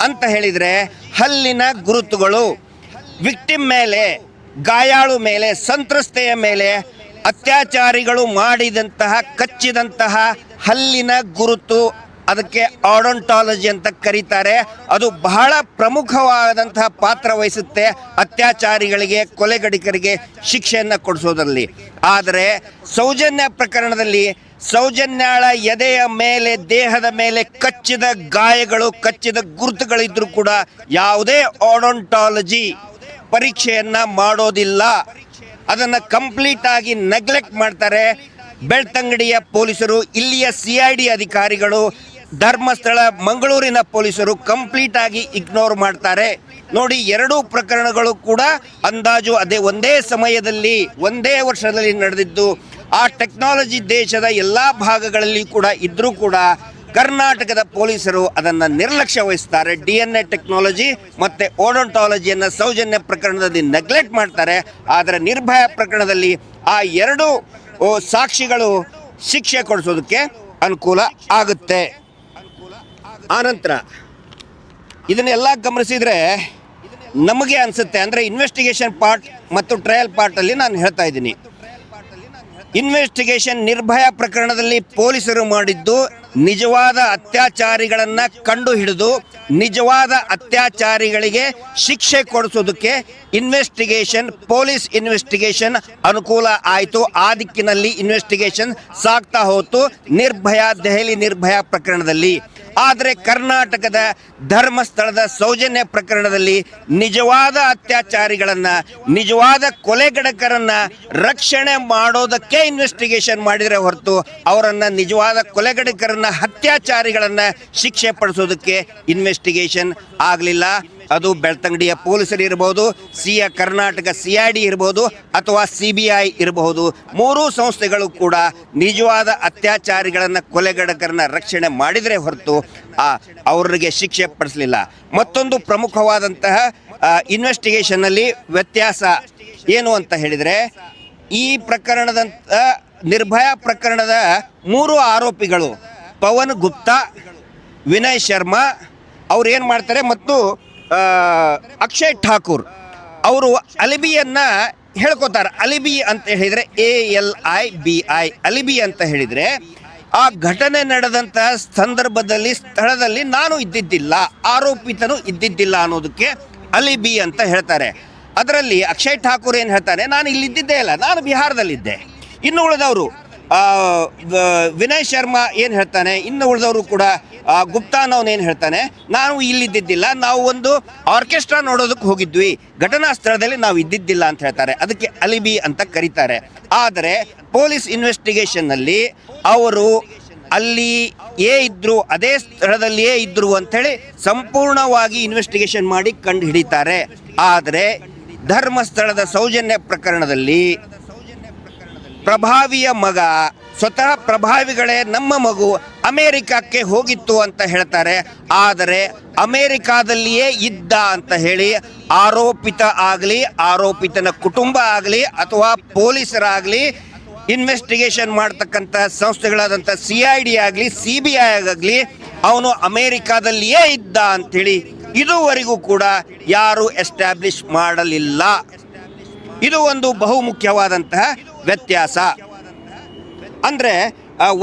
ಅಂತ ಹೇಳಿದರೆ ಹಲ್ಲಿನ ಗುರುತುಗಳು. ವಿಕ್ಟಿಮ್ ಮೇಲೆ, ಗಾಯಾಳು ಮೇಲೆ, ಸಂತ್ರಸ್ತೆಯ ಮೇಲೆ ಅತ್ಯಾಚಾರಿಗಳು ಮಾಡಿದಂತಹ ಕಚ್ಚಿದಂತಹ ಹಲ್ಲಿನ ಗುರುತು, ಅದಕ್ಕೆ ಆಡಂಟಾಲಜಿ ಅಂತ ಕರೀತಾರೆ. ಅದು ಬಹಳ ಪ್ರಮುಖವಾದಂತಹ ಪಾತ್ರ ವಹಿಸುತ್ತೆ ಅತ್ಯಾಚಾರಿಗಳಿಗೆ, ಕೊಲೆಗಡಿಕರಿಗೆ ಶಿಕ್ಷೆಯನ್ನು ಕೊಡಿಸೋದ್ರಲ್ಲಿ. ಆದರೆ ಸೌಜನ್ಯ ಪ್ರಕರಣದಲ್ಲಿ ಸೌಜನ್ಯಾಳ ಎದೆಯ ಮೇಲೆ, ದೇಹದ ಮೇಲೆ ಕಚ್ಚಿದ ಗಾಯಗಳು, ಕಚ್ಚಿದ ಗುರುತುಗಳಿದ್ರೂ ಕೂಡ ಯಾವುದೇ ಆಡಂಟಾಲಜಿ ಪರೀಕ್ಷೆಯನ್ನು ಮಾಡೋದಿಲ್ಲ. ಅದನ್ನು ಕಂಪ್ಲೀಟ್ ಆಗಿ ನೆಗ್ಲೆಕ್ಟ್ ಮಾಡ್ತಾರೆ ಬೆಳ್ತಂಗಡಿಯ ಪೊಲೀಸರು, ಇಲ್ಲಿಯ CID ಅಧಿಕಾರಿಗಳು, ಧರ್ಮಸ್ಥಳ ಮಂಗಳೂರಿನ ಪೊಲೀಸರು ಕಂಪ್ಲೀಟ್ ಆಗಿ ಇಗ್ನೋರ್ ಮಾಡ್ತಾರೆ. ನೋಡಿ, 2 ಪ್ರಕರಣಗಳು ಕೂಡ ಅಂದಾಜು ಅದೇ ಒಂದೇ ಸಮಯದಲ್ಲಿ, ಒಂದೇ ವರ್ಷದಲ್ಲಿ ನಡೆದಿದ್ದು. ಆ ಟೆಕ್ನಾಲಜಿ ದೇಶದ ಎಲ್ಲ ಭಾಗಗಳಲ್ಲಿ ಕೂಡ ಇದ್ದರೂ ಕೂಡ ಕರ್ನಾಟಕದ ಪೊಲೀಸರು ಅದನ್ನು ನಿರ್ಲಕ್ಷ್ಯ ವಹಿಸ್ತಾರೆ. DNA ಟೆಕ್ನಾಲಜಿ ಮತ್ತು ಓಡಂಟಾಲಜಿಯನ್ನು ಸೌಜನ್ಯ ಪ್ರಕರಣದಲ್ಲಿ ನೆಗ್ಲೆಕ್ಟ್ ಮಾಡ್ತಾರೆ. ಆದರೆ ನಿರ್ಭಯ ಪ್ರಕರಣದಲ್ಲಿ ಆ 2 ಸಾಕ್ಷಿಗಳು ಶಿಕ್ಷೆ ಕೊಡಿಸೋದಕ್ಕೆ ಅನುಕೂಲ ಆಗುತ್ತೆ. ಆನಂತರ ಇದನ್ನೆಲ್ಲ ಗಮನಿಸಿದರೆ ನಮಗೆ ಅನಿಸುತ್ತೆ, ಅಂದರೆ ಇನ್ವೆಸ್ಟಿಗೇಷನ್ ಪಾರ್ಟ್ ಮತ್ತು ಟ್ರಯಲ್ ಪಾರ್ಟಲ್ಲಿ ನಾನು ಹೇಳ್ತಾ ಇದ್ದೀನಿ. ಇನ್ವೆಸ್ಟಿಗೇಷನ್ ನಿರ್ಭಯ ಪ್ರಕರಣದಲ್ಲಿ ಪೊಲೀಸರು ಮಾಡಿದ್ದು ನಿಜವಾದ ಅತ್ಯಾಚಾರಿಗಳನ್ನು ಕಂಡುಹಿಡಿದು ನಿಜವಾದ ಅತ್ಯಾಚಾರಿಗಳಿಗೆ ಶಿಕ್ಷೆ ಕೊಡಿಸೋದಕ್ಕೆ ಪೊಲೀಸ್ ಇನ್ವೆಸ್ಟಿಗೇಷನ್ ಅನುಕೂಲ ಆಯಿತು. ಆ ದಿಕ್ಕಿನಲ್ಲಿ ಇನ್ವೆಸ್ಟಿಗೇಷನ್ ಸಾಗ್ತಾ ಹೋಯಿತು ದೆಹಲಿ ನಿರ್ಭಯ ಪ್ರಕರಣದಲ್ಲಿ. ಆದರೆ ಕರ್ನಾಟಕದ ಧರ್ಮಸ್ಥಳದ ಸೌಜನ್ಯ ಪ್ರಕರಣದಲ್ಲಿ ನಿಜವಾದ ಅತ್ಯಾಚಾರಿಗಳನ್ನು, ನಿಜವಾದ ಕೊಲೆಗಡಕರನ್ನು ರಕ್ಷಣೆ ಮಾಡೋದಕ್ಕೆ ಇನ್ವೆಸ್ಟಿಗೇಷನ್ ಮಾಡಿದರೆ ಹೊರತು ಅವರನ್ನು ನಿಜವಾದ ಕೊಲೆಗಡಕರನ್ನು, ಅತ್ಯಾಚಾರಿಗಳನ್ನು ಶಿಕ್ಷೆ ಪಡಿಸೋದಕ್ಕೆ ಇನ್ವೆಸ್ಟಿಗೇಷನ್ ಆಗಲಿಲ್ಲ. ಅದು ಬೆಳ್ತಂಗಡಿಯ ಪೊಲೀಸರು ಇರ್ಬೋದು, ಕರ್ನಾಟಕ CID ಇರ್ಬೋದು ಅಥವಾ CBI ಇರಬಹುದು. ಮೂರೂ ಸಂಸ್ಥೆಗಳು ಕೂಡ ನಿಜವಾದ ಅತ್ಯಾಚಾರಿಗಳನ್ನು, ಕೊಲೆಗಡಕರನ್ನ ರಕ್ಷಣೆ ಮಾಡಿದರೆ ಹೊರತು ಅವರಿಗೆ ಶಿಕ್ಷೆ ಪಡಿಸಲಿಲ್ಲ. ಮತ್ತೊಂದು ಪ್ರಮುಖವಾದಂತಹ ಇನ್ವೆಸ್ಟಿಗೇಷನ್ನಲ್ಲಿ ವ್ಯತ್ಯಾಸ ಏನು ಅಂತ ಹೇಳಿದರೆ, ಈ ಪ್ರಕರಣದಂಥ ನಿರ್ಭಯ ಪ್ರಕರಣದ 3 ಆರೋಪಿಗಳು ಪವನ್ ಗುಪ್ತಾ, ವಿನಯ್ ಶರ್ಮಾ ಅವ್ರು ಏನು ಮಾಡ್ತಾರೆ ಮತ್ತು ಅಕ್ಷಯ್ ಠಾಕೂರ್ ಅವರು ಅಲಿಬಿಯನ್ನು ಹೇಳ್ಕೋತಾರೆ. ಅಲಿಬಿ ಅಂತ ಹೇಳಿದರೆ ALIBI, ಅಲಿಬಿ ಅಂತ ಹೇಳಿದರೆ ಆ ಘಟನೆ ನಡೆದಂತಹ ಸಂದರ್ಭದಲ್ಲಿ ಸ್ಥಳದಲ್ಲಿ ನಾನು ಇದ್ದಿದ್ದಿಲ್ಲ, ಆರೋಪಿತನು ಇದ್ದಿದ್ದಿಲ್ಲ ಅನ್ನೋದಕ್ಕೆ ಅಲಿಬಿ ಅಂತ ಹೇಳ್ತಾರೆ. ಅದರಲ್ಲಿ ಅಕ್ಷಯ್ ಠಾಕೂರ್ ಏನು ಹೇಳ್ತಾನೆ, ನಾನು ಇಲ್ಲಿದ್ದಿದ್ದೇ ಇಲ್ಲ, ನಾನು ಬಿಹಾರದಲ್ಲಿದ್ದೆ. ಇನ್ನು ಉಳಿದವರು ವಿನಯ್ ಶರ್ಮಾ ಏನು ಹೇಳ್ತಾನೆ, ಇನ್ನು ಉಳಿದವರು ಕೂಡ ಗುಪ್ತಾನವನು ಏನು ಹೇಳ್ತಾನೆ, ನಾವು ಇಲ್ಲಿದ್ದಿದ್ದಿಲ್ಲ, ನಾವು ಒಂದು ಆರ್ಕೆಸ್ಟ್ರಾ ನೋಡೋದಕ್ಕೆ ಹೋಗಿದ್ವಿ, ಘಟನಾ ಸ್ಥಳದಲ್ಲಿ ನಾವು ಇದ್ದಿದ್ದಿಲ್ಲ ಅಂತ ಹೇಳ್ತಾರೆ. ಅದಕ್ಕೆ ಅಲಿಬಿ ಅಂತ ಕರೀತಾರೆ. ಆದರೆ ಪೊಲೀಸ್ ಇನ್ವೆಸ್ಟಿಗೇಷನ್ನಲ್ಲಿ ಅವರು ಅಲ್ಲಿ ಇದ್ದರು, ಅದೇ ಸ್ಥಳದಲ್ಲಿಯೇ ಇದ್ದರು ಅಂಥೇಳಿ ಸಂಪೂರ್ಣವಾಗಿ ಇನ್ವೆಸ್ಟಿಗೇಷನ್ ಮಾಡಿ ಕಂಡು ಹಿಡಿತಾರೆ. ಆದರೆ ಧರ್ಮಸ್ಥಳದ ಸೌಜನ್ಯ ಪ್ರಕರಣದಲ್ಲಿ ಪ್ರಭಾವಿಯ ಮಗ, ಸ್ವತಃ ಪ್ರಭಾವಿಗಳೇ ನಮ್ಮ ಮಗು ಅಮೇರಿಕಕ್ಕೆ ಹೋಗಿತ್ತು ಅಂತ ಹೇಳ್ತಾರೆ. ಆದರೆ ಅಮೇರಿಕಾದಲ್ಲಿಯೇ ಇದ್ದ ಅಂತ ಹೇಳಿ ಆರೋಪಿತ ಆಗಲಿ, ಆರೋಪಿತನ ಕುಟುಂಬ ಆಗಲಿ ಅಥವಾ ಪೊಲೀಸರಾಗಲಿ, ಇನ್ವೆಸ್ಟಿಗೇಷನ್ ಮಾಡ್ತಕ್ಕಂಥ ಸಂಸ್ಥೆಗಳಾದಂಥ CID ಆಗಲಿ, CBI ಆಗಲಿ ಅವನು ಅಮೇರಿಕಾದಲ್ಲಿಯೇ ಇದ್ದ ಅಂಥೇಳಿ ಇದುವರೆಗೂ ಕೂಡ ಯಾರು ಎಸ್ಟಾಬ್ಲಿಷ್ ಮಾಡಲಿಲ್ಲ. ಇದು ಒಂದು ಬಹುಮುಖ್ಯವಾದಂತಹ ವ್ಯತ್ಯಾಸ. ಅಂದರೆ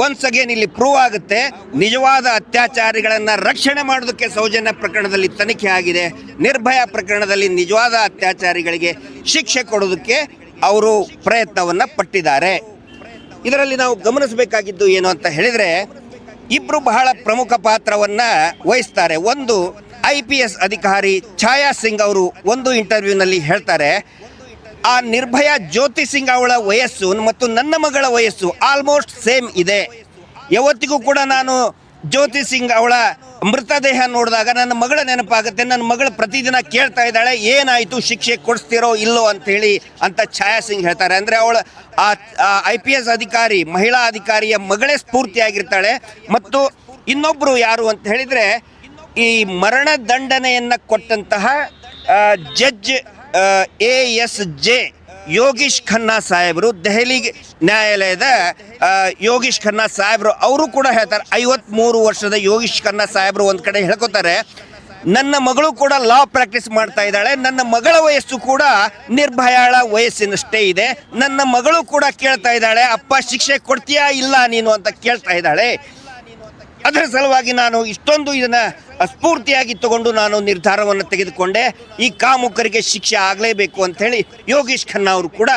ಒನ್ಸ್ ಅಗೇನ್ ಇಲ್ಲಿ ಪ್ರೂವ್ ಆಗುತ್ತೆ, ನಿಜವಾದ ಅತ್ಯಾಚಾರಿಗಳನ್ನು ರಕ್ಷಣೆ ಮಾಡೋದಕ್ಕೆ ಸೌಜನ್ಯ ಪ್ರಕರಣದಲ್ಲಿ ತನಿಖೆ ಆಗಿದೆ. ನಿರ್ಭಯ ಪ್ರಕರಣದಲ್ಲಿ ನಿಜವಾದ ಅತ್ಯಾಚಾರಿಗಳಿಗೆ ಶಿಕ್ಷೆ ಕೊಡೋದಕ್ಕೆ ಅವರು ಪ್ರಯತ್ನವನ್ನು ಪಟ್ಟಿದ್ದಾರೆ. ಇದರಲ್ಲಿ ನಾವು ಗಮನಿಸಬೇಕಾಗಿದ್ದು ಏನು ಅಂತ ಹೇಳಿದರೆ, ಇಬ್ಬರು ಬಹಳ ಪ್ರಮುಖ ಪಾತ್ರವನ್ನು ವಹಿಸ್ತಾರೆ. ಒಂದು IPS ಅಧಿಕಾರಿ ಛಾಯಾ ಸಿಂಗ್ ಅವರು ಒಂದು ಇಂಟರ್ವ್ಯೂನಲ್ಲಿ ಹೇಳ್ತಾರೆ, ಆ ನಿರ್ಭಯ ಜ್ಯೋತಿ ಸಿಂಗ್ ಅವಳ ವಯಸ್ಸು ಮತ್ತು ನನ್ನ ಮಗಳ ವಯಸ್ಸು ಆಲ್ಮೋಸ್ಟ್ ಸೇಮ್ ಇದೆ. ಯಾವತ್ತಿಗೂ ಕೂಡ ನಾನು ಜ್ಯೋತಿ ಸಿಂಗ್ ಅವಳ ಮೃತದೇಹ ನೋಡಿದಾಗ ನನ್ನ ಮಗಳ ನೆನಪಾಗುತ್ತೆ. ನನ್ನ ಮಗಳು ಪ್ರತಿದಿನ ಕೇಳ್ತಾ ಇದ್ದಾಳೆ, ಏನಾಯಿತು, ಶಿಕ್ಷೆ ಕೊಡಿಸ್ತಿರೋ ಇಲ್ಲೋ ಅಂಥೇಳಿ ಅಂತ ಛಾಯಾ ಸಿಂಗ್ ಹೇಳ್ತಾರೆ. ಅಂದರೆ ಅವಳು IPS ಅಧಿಕಾರಿ, ಮಹಿಳಾ ಅಧಿಕಾರಿಯ ಮಗಳೇ ಸ್ಫೂರ್ತಿಯಾಗಿರ್ತಾಳೆ. ಮತ್ತು ಇನ್ನೊಬ್ಬರು ಯಾರು ಅಂತ ಹೇಳಿದರೆ, ಈ ಮರಣ ದಂಡನೆಯನ್ನು ಕೊಟ್ಟಂತಹ ಜಡ್ಜ್ ASJ ಯೋಗೀಶ್ ಖನ್ನಾ ಸಾಹೇಬರು, ದೆಹಲಿ ನ್ಯಾಯಾಲಯದ ಯೋಗೀಶ್ ಖನ್ನಾ ಸಾಹೇಬರು ಅವರು ಕೂಡ ಹೇಳ್ತಾರೆ. 53 ವರ್ಷದ ಯೋಗೀಶ್ ಖನ್ನಾ ಸಾಹೇಬರು ಒಂದು ಕಡೆ ಹೇಳ್ಕೊತಾರೆ, ನನ್ನ ಮಗಳು ಕೂಡ ಲಾ ಪ್ರಾಕ್ಟೀಸ್ ಮಾಡ್ತಾ ಇದ್ದಾಳೆ, ನನ್ನ ಮಗಳ ವಯಸ್ಸು ಕೂಡ ನಿರ್ಭಯಾಳ ವಯಸ್ಸಿನಷ್ಟೇ ಇದೆ, ನನ್ನ ಮಗಳು ಕೂಡ ಕೇಳ್ತಾ ಇದ್ದಾಳೆ, ಅಪ್ಪ ಶಿಕ್ಷೆ ಕೊಡ್ತೀಯಾ ಇಲ್ಲ ನೀನು ಅಂತ ಕೇಳ್ತಾ ಇದ್ದಾಳೆ. ಅದರ ಸಲುವಾಗಿ ನಾನು ಇಷ್ಟೊಂದು ಇದನ್ನು ಸ್ಫೂರ್ತಿಯಾಗಿ ತಗೊಂಡು ನಾನು ನಿರ್ಧಾರವನ್ನು ತೆಗೆದುಕೊಂಡೆ, ಈ ಕಾಮುಕರಿಗೆ ಶಿಕ್ಷೆ ಆಗಲೇಬೇಕು ಅಂಥೇಳಿ ಯೋಗೀಶ್ ಖನ್ನಾ ಅವರು ಕೂಡ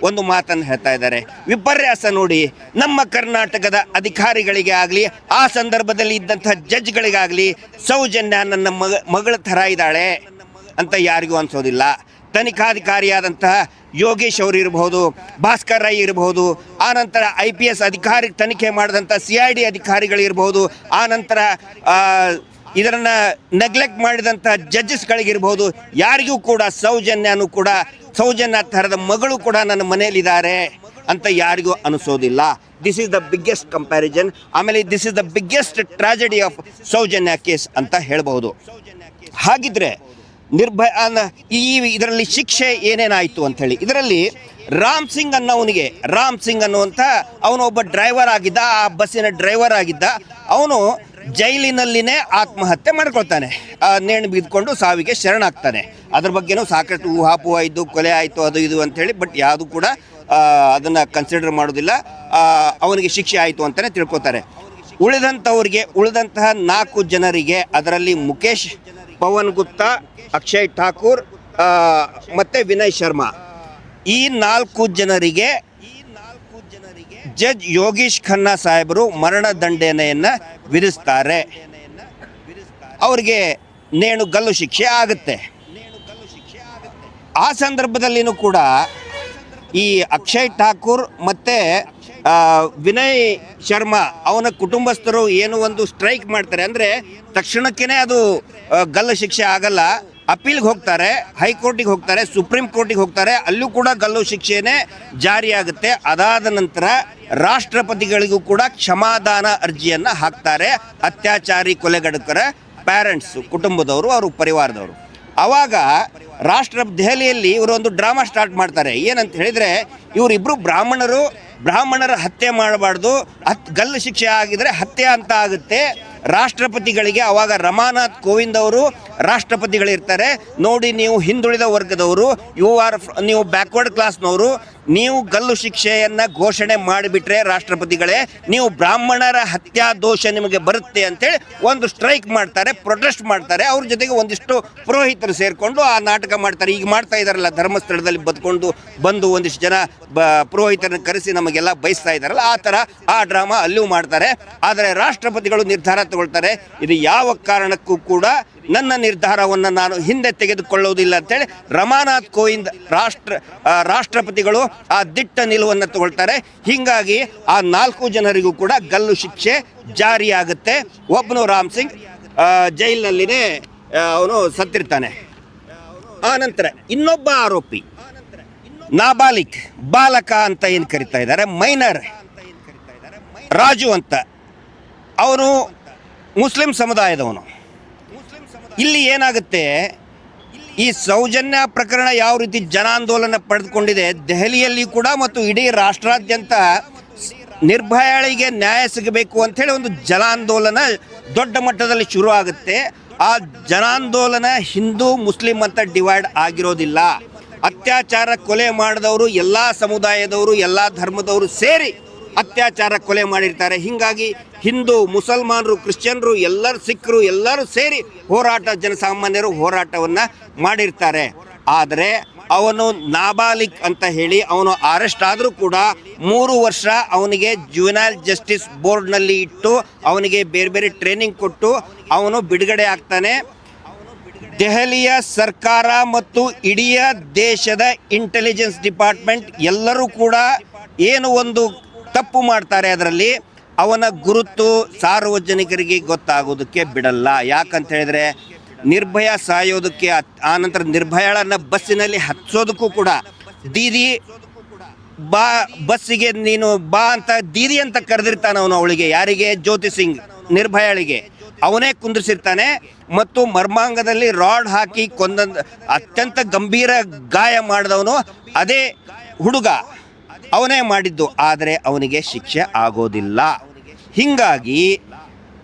ಒಂದು ಮಾತನ್ನು ಹೇಳ್ತಾ ಇದ್ದಾರೆ. ವಿಪರ್ಯಾಸ ನೋಡಿ, ನಮ್ಮ ಕರ್ನಾಟಕದ ಅಧಿಕಾರಿಗಳಿಗೆ ಆಗಲಿ, ಆ ಸಂದರ್ಭದಲ್ಲಿ ಇದ್ದಂಥ ಜಡ್ಜ್ಗಳಿಗಾಗಲಿ ಸೌಜನ್ಯ ನನ್ನ ಮಗಳ ಥರ ಇದ್ದಾಳೆ ಅಂತ ಯಾರಿಗೂ ಅನಿಸೋದಿಲ್ಲ. ತನಿಖಾಧಿಕಾರಿಯಾದಂತಹ ಯೋಗೇಶ್ ಅವರು ಇರಬಹುದು, ಭಾಸ್ಕರ್ ರೈ ಇರಬಹುದು, ಆನಂತರ IPS ಅಧಿಕಾರಿ ತನಿಖೆ ಮಾಡಿದಂಥ CID ಅಧಿಕಾರಿಗಳಿರ್ಬೋದು, ಆನಂತರ ಇದನ್ನು ನೆಗ್ಲೆಕ್ಟ್ ಮಾಡಿದಂಥ ಜಡ್ಜಸ್ಗಳಿಗಿರ್ಬೋದು, ಯಾರಿಗೂ ಕೂಡ ಸೌಜನ್ಯ ಥರದ ಮಗಳು ಕೂಡ ನನ್ನ ಮನೆಯಲ್ಲಿದ್ದಾರೆ ಅಂತ ಯಾರಿಗೂ ಅನಿಸೋದಿಲ್ಲ. This is the biggest comparison. ಆಮೇಲೆ this is the biggest tragedy of Soujanya case ಅಂತ ಹೇಳ್ಬೋದು. ಹಾಗಿದ್ರೆ ಇದರಲ್ಲಿ ಶಿಕ್ಷೆ ಏನೇನಾಯಿತು ಅಂಥೇಳಿ, ಇದರಲ್ಲಿ ರಾಮ್ ಸಿಂಗ್ ಅನ್ನುವಂಥ ಅವನು ಒಬ್ಬ ಡ್ರೈವರ್ ಆಗಿದ್ದ, ಆ ಬಸ್ಸಿನ ಡ್ರೈವರ್ ಆಗಿದ್ದ. ಅವನು ಜೈಲಿನಲ್ಲಿನೇ ಆತ್ಮಹತ್ಯೆ ಮಾಡ್ಕೊಳ್ತಾನೆ, ನೇಣು ಬಿದ್ದುಕೊಂಡು ಸಾವಿಗೆ ಶರಣಾಗ್ತಾನೆ. ಅದ್ರ ಬಗ್ಗೆನೂ ಸಾಕಷ್ಟು ಊಹಾಪೋಹ ಇದ್ದು, ಕೊಲೆ ಆಯಿತು ಅದು ಇದು ಅಂಥೇಳಿ, ಬಟ್ ಯಾವುದು ಕೂಡ ಅದನ್ನು ಕನ್ಸಿಡರ್ ಮಾಡೋದಿಲ್ಲ. ಅವನಿಗೆ ಶಿಕ್ಷೆ ಆಯಿತು ಅಂತಲೇ ತಿಳ್ಕೊತಾರೆ. ಉಳಿದಂತಹ 4 ಜನರಿಗೆ, ಅದರಲ್ಲಿ ಮುಖೇಶ್, ಪವನ್ ಗುಪ್ತಾ, ಅಕ್ಷಯ್ ಠಾಕೂರ್ ಮತ್ತು ವಿನಯ್ ಶರ್ಮಾ, ಈ 4 ಜನರಿಗೆ ಜಡ್ಜ್ ಯೋಗೀಶ್ ಖನ್ನಾ ಸಾಹೇಬರು ಮರಣದಂಡನೆಯನ್ನು ವಿಧಿಸ್ತಾರೆ. ಅವರಿಗೆ ಗಲ್ಲು ಶಿಕ್ಷೆ ಆಗುತ್ತೆ. ಆ ಸಂದರ್ಭದಲ್ಲಿನೂ ಕೂಡ ಈ ಅಕ್ಷಯ್ ಠಾಕೂರ್ ಮತ್ತು ವಿನಯ್ ಶರ್ಮಾ ಅವನ ಕುಟುಂಬಸ್ಥರು ಏನು ಒಂದು ಸ್ಟ್ರೈಕ್ ಮಾಡ್ತಾರೆ. ಅಂದರೆ ತಕ್ಷಣಕ್ಕೇ ಅದು ಗಲ್ಲು ಶಿಕ್ಷೆ ಆಗಲ್ಲ, ಅಪೀಲ್ಗೆ ಹೋಗ್ತಾರೆ, ಹೈಕೋರ್ಟಿಗೆ ಹೋಗ್ತಾರೆ, ಸುಪ್ರೀಂ ಕೋರ್ಟಿಗೆ ಹೋಗ್ತಾರೆ, ಅಲ್ಲೂ ಕೂಡ ಗಲ್ಲು ಶಿಕ್ಷೆನೇ ಜಾರಿಯಾಗುತ್ತೆ. ಅದಾದ ನಂತರ ರಾಷ್ಟ್ರಪತಿಗಳಿಗೂ ಕೂಡ ಕ್ಷಮಾದಾನ ಅರ್ಜಿಯನ್ನು ಹಾಕ್ತಾರೆ ಅತ್ಯಾಚಾರಿ ಕೊಲೆಗಡುಕರ ಪ್ಯಾರೆಂಟ್ಸು, ಕುಟುಂಬದವರು, ಅವರು ಪರಿವಾರದವರು. ಆವಾಗ ದೆಹಲಿಯಲ್ಲಿ ಇವರು ಒಂದು ಡ್ರಾಮಾ ಸ್ಟಾರ್ಟ್ ಮಾಡ್ತಾರೆ. ಏನಂತ ಹೇಳಿದರೆ, ಇವರಿಬ್ಬರು ಬ್ರಾಹ್ಮಣರ ಹತ್ಯೆ ಮಾಡಬಾರ್ದು, ಗಲ್ಲು ಶಿಕ್ಷೆ ಆಗಿದರೆ ಹತ್ಯೆ ಅಂತ ಆಗುತ್ತೆ. ರಾಷ್ಟ್ರಪತಿಗಳಿಗೆ ಅವಾಗ ರಮಾನಾಥ್ ಕೋವಿಂದ್ ಅವರು ರಾಷ್ಟ್ರಪತಿಗಳಿರ್ತಾರೆ. ನೋಡಿ, ನೀವು ಹಿಂದುಳಿದ ವರ್ಗದವರು, ನೀವು ಬ್ಯಾಕ್ವರ್ಡ್ ಕ್ಲಾಸ್ನವರು, ನೀವು ಗಲ್ಲು ಶಿಕ್ಷೆಯನ್ನು ಘೋಷಣೆ ಮಾಡಿಬಿಟ್ರೆ ರಾಷ್ಟ್ರಪತಿಗಳೇ, ನೀವು ಬ್ರಾಹ್ಮಣರ ಹತ್ಯಾ ದೋಷ ನಿಮಗೆ ಬರುತ್ತೆ ಅಂತೇಳಿ ಒಂದು ಸ್ಟ್ರೈಕ್ ಮಾಡ್ತಾರೆ, ಪ್ರೊಟೆಸ್ಟ್ ಮಾಡ್ತಾರೆ. ಅವ್ರ ಜೊತೆಗೆ ಒಂದಿಷ್ಟು ಪುರೋಹಿತರು ಸೇರಿಕೊಂಡು ಆ ನಾಟಕ ಮಾಡ್ತಾರೆ. ಈಗ ಮಾಡ್ತಾ ಇದ್ದಾರಲ್ಲ, ಧರ್ಮಸ್ಥಳದಲ್ಲಿ ಬಂದು ಒಂದಿಷ್ಟು ಜನ ಪುರೋಹಿತರನ್ನು ಕರೆಸಿ ನಮಗೆಲ್ಲ ಬಯಸ್ತಾ ಇದ್ದಾರಲ್ಲ, ಆ ಥರ ಆ ಡ್ರಾಮಾ ಅಲ್ಲೂ ಮಾಡ್ತಾರೆ. ಆದರೆ ರಾಷ್ಟ್ರಪತಿಗಳು ನಿರ್ಧಾರ ತಗೊಳ್ತಾರೆ, ಇದು ಯಾವ ಕಾರಣಕ್ಕೂ ಕೂಡ ನನ್ನ ನಿರ್ಧಾರವನ್ನು ನಾನು ಹಿಂದೆ ತೆಗೆದುಕೊಳ್ಳುವುದಿಲ್ಲ ಅಂತೇಳಿ ರಮಾನಾಥ್ ಕೋವಿಂದ್ ರಾಷ್ಟ್ರಪತಿಗಳು ಆ ದಿಟ್ಟ ನಿಲುವನ್ನು ತಗೊಳ್ತಾರೆ. ಹೀಗಾಗಿ ಆ 4 ಜನರಿಗೂ ಕೂಡ ಗಲ್ಲು ಶಿಕ್ಷೆ ಜಾರಿಯಾಗುತ್ತೆ. ಒಬ್ಬನು ರಾಮ್ ಸಿಂಗ್ ಜೈಲಿನಲ್ಲಿನೇ ಅವನು ಸತ್ತಿರ್ತಾನೆ. ಆನಂತರ ಇನ್ನೊಬ್ಬ ಆರೋಪಿ ಬಾಲಕ ಅಂತ ಏನು ಕರಿತಾ ಇದ್ದಾರೆ, ಮೈನರ್ ರಾಜು ಅಂತ, ಅವನು ಮುಸ್ಲಿಂ ಸಮುದಾಯದವನು. ಇಲ್ಲಿ ಏನಾಗುತ್ತೆ, ಈ ಸೌಜನ್ಯ ಪ್ರಕರಣ ಯಾವ ರೀತಿ ಜನಾಂದೋಲನ ಪಡೆದುಕೊಂಡಿದೆ ದೆಹಲಿಯಲ್ಲಿ ಕೂಡ ಮತ್ತು ಇಡೀ ರಾಷ್ಟ್ರಾದ್ಯಂತ, ನಿರ್ಭಯಾಳಿಗೆ ನ್ಯಾಯ ಸಿಗಬೇಕು ಅಂಥೇಳಿ ಒಂದು ಜನಾಂದೋಲನ ದೊಡ್ಡ ಮಟ್ಟದಲ್ಲಿ ಶುರು ಆಗುತ್ತೆ. ಆ ಜನಾಂದೋಲನ ಹಿಂದೂ ಮುಸ್ಲಿಂ ಅಂತ ಡಿವೈಡ್ ಆಗಿರೋದಿಲ್ಲ. ಅತ್ಯಾಚಾರ ಕೊಲೆ ಮಾಡಿದವರು ಎಲ್ಲ ಸಮುದಾಯದವರು, ಎಲ್ಲ ಧರ್ಮದವರು ಸೇರಿ ಅತ್ಯಾಚಾರ ಕೊಲೆ ಮಾಡಿರ್ತಾರೆ. ಹೀಗಾಗಿ ಹಿಂದೂ, ಮುಸಲ್ಮಾನರು, ಕ್ರಿಶ್ಚಿಯನ್ರು, ಎಲ್ಲರೂ, ಸಿಖ್ರು ಎಲ್ಲರೂ ಸೇರಿ ಜನಸಾಮಾನ್ಯರು ಹೋರಾಟವನ್ನು ಮಾಡಿರ್ತಾರೆ. ಆದರೆ ಅವನು ನಾಬಾಲಿಕ್ ಅಂತ ಹೇಳಿ ಅವನು ಅರೆಸ್ಟ್ ಆದರೂ ಕೂಡ 3 ವರ್ಷ ಅವನಿಗೆ ಜುವೆನೈಲ್ ಜಸ್ಟಿಸ್ ಬೋರ್ಡ್ನಲ್ಲಿ ಇಟ್ಟು ಅವನಿಗೆ ಬೇರೆ ಬೇರೆ ಟ್ರೈನಿಂಗ್ ಕೊಟ್ಟು ಅವನು ಬಿಡುಗಡೆ ಆಗ್ತಾನೆ. ದೆಹಲಿಯ ಸರ್ಕಾರ ಮತ್ತು ಇಡೀ ದೇಶದ ಇಂಟೆಲಿಜೆನ್ಸ್ ಡಿಪಾರ್ಟ್ಮೆಂಟ್ ಎಲ್ಲರೂ ಕೂಡ ಏನು ಒಂದು ತಪ್ಪು ಮಾಡ್ತಾರೆ, ಅದರಲ್ಲಿ ಅವನ ಗುರುತು ಸಾರ್ವಜನಿಕರಿಗೆ ಗೊತ್ತಾಗೋದಕ್ಕೆ ಬಿಡಲ್ಲ. ಯಾಕಂತ ಹೇಳಿದರೆ, ನಿರ್ಭಯ ಸಾಯೋದಕ್ಕೆ, ಆನಂತರ ನಿರ್ಭಯಳನ್ನು ಬಸ್ಸಿನಲ್ಲಿ ಹತ್ಸೋದಕ್ಕೂ ಕೂಡ ದೀದಿ ಬಸ್ಸಿಗೆ ನೀನು ಬಾ ಅಂತ ದೀದಿ ಅಂತ ಕರೆದಿರ್ತಾನೆ ಅವನು. ಅವಳಿಗೆ, ಯಾರಿಗೆ? ಜ್ಯೋತಿ ಸಿಂಗ್, ನಿರ್ಭಯಾಳಿಗೆ ಅವನೇ ಕುಂದಿಸಿರ್ತಾನೆ. ಮತ್ತು ಮರ್ಮಾಂಗದಲ್ಲಿ ರಾಡ್ ಹಾಕಿ ಅತ್ಯಂತ ಗಂಭೀರ ಗಾಯ ಮಾಡಿದವನು ಅದೇ ಹುಡುಗ, ಅವನೇ ಮಾಡಿದ್ದು. ಆದರೆ ಅವನಿಗೆ ಶಿಕ್ಷೆ ಆಗೋದಿಲ್ಲ. ಹೀಗಾಗಿ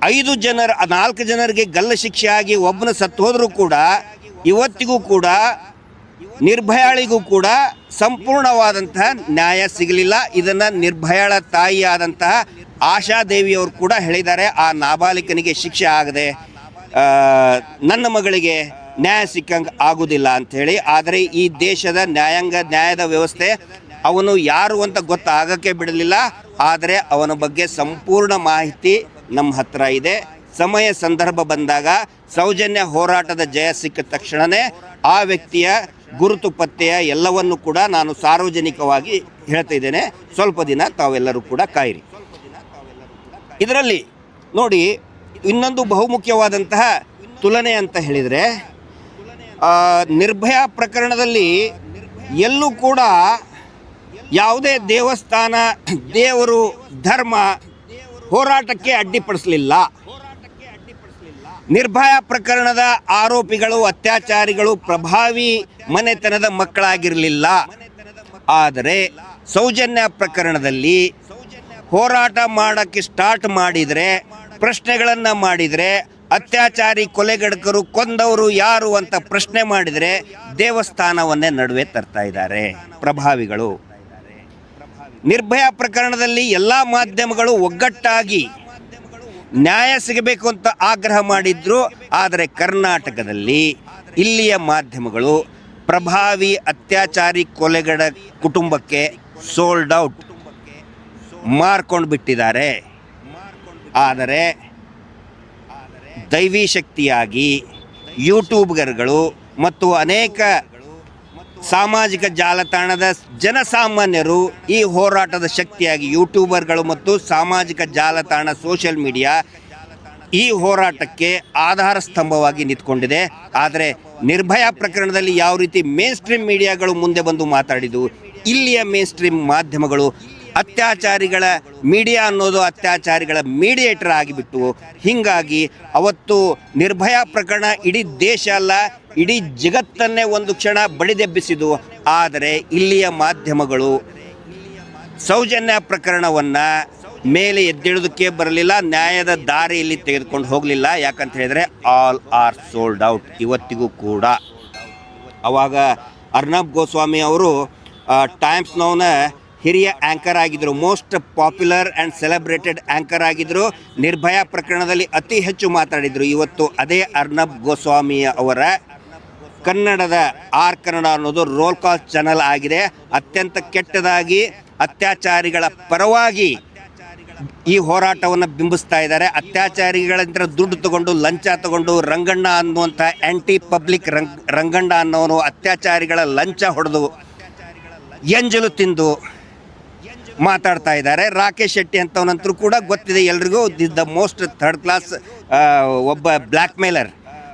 4 ಜನರಿಗೆ ಗಲ್ಲು ಶಿಕ್ಷೆ ಆಗಿ ಒಬ್ಬನು ಸತ್ತು ಹೋದರೂ ಕೂಡ ಇವತ್ತಿಗೂ ಕೂಡ ನಿರ್ಭಯಾಳಿಗೂ ಕೂಡ ಸಂಪೂರ್ಣವಾದಂತಹ ನ್ಯಾಯ ಸಿಗಲಿಲ್ಲ. ಇದನ್ನು ನಿರ್ಭಯಾಳ ತಾಯಿಯಾದಂತಹ ಆಶಾದೇವಿಯವರು ಕೂಡ ಹೇಳಿದ್ದಾರೆ, ಆ ನಾಬಾಲಿಕನಿಗೆ ಶಿಕ್ಷೆ ಆಗದೆ ನನ್ನ ಮಗಳಿಗೆ ನ್ಯಾಯ ಸಿಕ್ಕಂಗೆ ಆಗೋದಿಲ್ಲ ಅಂಥೇಳಿ. ಆದರೆ ಈ ದೇಶದ ನ್ಯಾಯದ ವ್ಯವಸ್ಥೆ ಅವನು ಯಾರು ಅಂತ ಗೊತ್ತಾಗಕ್ಕೆ ಬಿಡಲಿಲ್ಲ. ಆದರೆ ಅವನ ಬಗ್ಗೆ ಸಂಪೂರ್ಣ ಮಾಹಿತಿ ನಮ್ಮ ಹತ್ರ ಇದೆ. ಸಮಯ ಸಂದರ್ಭ ಬಂದಾಗ ಸೌಜನ್ಯ ಹೋರಾಟದ ಜಯ ಸಿಕ್ಕ ತಕ್ಷಣವೇ ಆ ವ್ಯಕ್ತಿಯ ಗುರುತು ಪತ್ತೆಯ ಎಲ್ಲವನ್ನು ಕೂಡ ನಾನು ಸಾರ್ವಜನಿಕವಾಗಿ ಹೇಳ್ತಾ ಇದ್ದೇನೆ. ಸ್ವಲ್ಪ ದಿನ ತಾವೆಲ್ಲರೂ ಕೂಡ ಕಾಯಿರಿ. ಇದರಲ್ಲಿ ನೋಡಿ, ಇನ್ನೊಂದು ಬಹುಮುಖ್ಯವಾದಂತಹ ತುಲನೆ ಅಂತ ಹೇಳಿದರೆ, ನಿರ್ಭಯ ಪ್ರಕರಣದಲ್ಲಿ ಎಲ್ಲೂ ಕೂಡ ಯಾವುದೇ ದೇವಸ್ಥಾನ, ದೇವರು, ಧರ್ಮ ಹೋರಾಟಕ್ಕೆ ಅಡ್ಡಿಪಡಿಸಲಿಲ್ಲ. ನಿರ್ಭಯ ಪ್ರಕರಣದ ಆರೋಪಿಗಳು, ಅತ್ಯಾಚಾರಿಗಳು ಪ್ರಭಾವಿ ಮನೆತನದ ಮಕ್ಕಳಾಗಿರಲಿಲ್ಲ. ಆದರೆ ಸೌಜನ್ಯ ಪ್ರಕರಣದಲ್ಲಿ ಹೋರಾಟ ಮಾಡೋಕ್ಕೆ ಸ್ಟಾರ್ಟ್ ಮಾಡಿದರೆ, ಪ್ರಶ್ನೆಗಳನ್ನು ಮಾಡಿದರೆ, ಅತ್ಯಾಚಾರಿ ಕೊಲೆಗಡಕರು ಕೊಂದವರು ಯಾರು ಅಂತ ಪ್ರಶ್ನೆ ಮಾಡಿದರೆ ದೇವಸ್ಥಾನವನ್ನೇ ನಡುವೆ ತರ್ತಾ ಇದ್ದಾರೆ ಪ್ರಭಾವಿಗಳು. ನಿರ್ಭಯ ಪ್ರಕರಣದಲ್ಲಿ ಎಲ್ಲ ಮಾಧ್ಯಮಗಳು ಒಗ್ಗಟ್ಟಾಗಿ ನ್ಯಾಯ ಸಿಗಬೇಕು ಅಂತ ಆಗ್ರಹ ಮಾಡಿದ್ರು. ಆದರೆ ಕರ್ನಾಟಕದಲ್ಲಿ ಇಲ್ಲಿಯ ಮಾಧ್ಯಮಗಳು ಪ್ರಭಾವಿ ಅತ್ಯಾಚಾರಿ ಕೊಲೆಗಡ ಕುಟುಂಬಕ್ಕೆ ಸೋಲ್ಡ್ ಔಟ್ ಮಾರ್ಕೊಂಡು ಬಿಟ್ಟಿದ್ದಾರೆ. ಆದರೆ ದೈವಿ ಶಕ್ತಿಯಾಗಿ ಯೂಟ್ಯೂಬರ್ಗಳು ಮತ್ತು ಅನೇಕ ಸಾಮಾಜಿಕ ಜಾಲತಾಣದ ಜನಸಾಮಾನ್ಯರು ಈ ಹೋರಾಟದ ಶಕ್ತಿಯಾಗಿ ಯೂಟ್ಯೂಬರ್ಗಳು ಮತ್ತು ಸಾಮಾಜಿಕ ಜಾಲತಾಣ ಸೋಷಿಯಲ್ ಮೀಡಿಯಾ ಈ ಹೋರಾಟಕ್ಕೆ ಆಧಾರ ಸ್ತಂಭವಾಗಿ ನಿಂತ್ಕೊಂಡಿದೆ. ಆದರೆ ನಿರ್ಭಯ ಪ್ರಕರಣದಲ್ಲಿ ಯಾವ ರೀತಿ ಮೇನ್ ಸ್ಟ್ರೀಮ್ ಮೀಡಿಯಾಗಳು ಮುಂದೆ ಬಂದು ಮಾತಾಡಿದ್ದು, ಇಲ್ಲಿಯ ಮೇನ್ ಸ್ಟ್ರೀಮ್ ಮಾಧ್ಯಮಗಳು ಅತ್ಯಾಚಾರಿಗಳ ಮೀಡಿಯಾ ಅನ್ನೋದು ಅತ್ಯಾಚಾರಿಗಳ ಮೀಡಿಯೇಟರ್ ಆಗಿಬಿಟ್ಟು, ಹೀಗಾಗಿ ಅವತ್ತು ನಿರ್ಭಯ ಪ್ರಕರಣ ಇಡೀ ದೇಶ ಅಲ್ಲ ಇಡೀ ಜಗತ್ತನ್ನೇ ಒಂದು ಕ್ಷಣ ಬಡಿದೆಬ್ಬಿಸಿದು. ಆದರೆ ಇಲ್ಲಿಯ ಮಾಧ್ಯಮಗಳು ಸೌಜನ್ಯ ಪ್ರಕರಣವನ್ನು ಮೇಲೆ ಎದ್ದೇಳೋದಕ್ಕೆ ಬರಲಿಲ್ಲ, ನ್ಯಾಯದ ದಾರಿಯಲ್ಲಿ ತೆಗೆದುಕೊಂಡು ಹೋಗಲಿಲ್ಲ. ಯಾಕಂತ ಹೇಳಿದರೆ ಆಲ್ ಆರ್ ಸೋಲ್ಡ್ ಔಟ್ ಇವತ್ತಿಗೂ ಕೂಡ. ಆವಾಗ ಅರ್ನಬ್ ಗೋಸ್ವಾಮಿ ಅವರು ಟೈಮ್ಸ್ ನೌನ ಹಿರಿಯ ಆ್ಯಂಕರ್ ಆಗಿದ್ದರು, most popular and celebrated anchor ಆಗಿದ್ದರು. ನಿರ್ಭಯ ಪ್ರಕರಣದಲ್ಲಿ ಅತಿ ಹೆಚ್ಚು ಮಾತಾಡಿದರು. ಇವತ್ತು ಅದೇ ಅರ್ನಬ್ ಗೋಸ್ವಾಮಿ ಅವರ ಕನ್ನಡದ ಆರ್ ಕನ್ನಡ ಅನ್ನೋದು ರೋಲ್ ಕಾಲ್ ಚಾನಲ್ ಆಗಿದೆ. ಅತ್ಯಂತ ಕೆಟ್ಟದಾಗಿ ಅತ್ಯಾಚಾರಿಗಳ ಪರವಾಗಿ ಈ ಹೋರಾಟವನ್ನು ಬಿಂಬಿಸ್ತಾ ಇದ್ದಾರೆ. ಅತ್ಯಾಚಾರಿಗಳಿಂದ ದುಡ್ಡು ತಗೊಂಡು ಲಂಚ ತಗೊಂಡು ರಂಗಣ್ಣ ಅನ್ನುವಂಥ ಆ್ಯಂಟಿ ಪಬ್ಲಿಕ್ ರಂಗಣ್ಣ ಅನ್ನೋನು ಅತ್ಯಾಚಾರಿಗಳ ಲಂಚ ಹೊಡೆದು ಎಂಜಲು ತಿಂದು ಮಾತಾಡ್ತಾ ಇದ್ದಾರೆ. ರಾಕೇಶ್ ಶೆಟ್ಟಿ ಅಂತವನಂತರೂ ಕೂಡ ಗೊತ್ತಿದೆ ಎಲ್ರಿಗೂ, ದ ಮೋಸ್ಟ್ ಥರ್ಡ್ ಕ್ಲಾಸ್ ಒಬ್ಬ ಬ್ಲ್ಯಾಕ್ ಮೇಲರ್.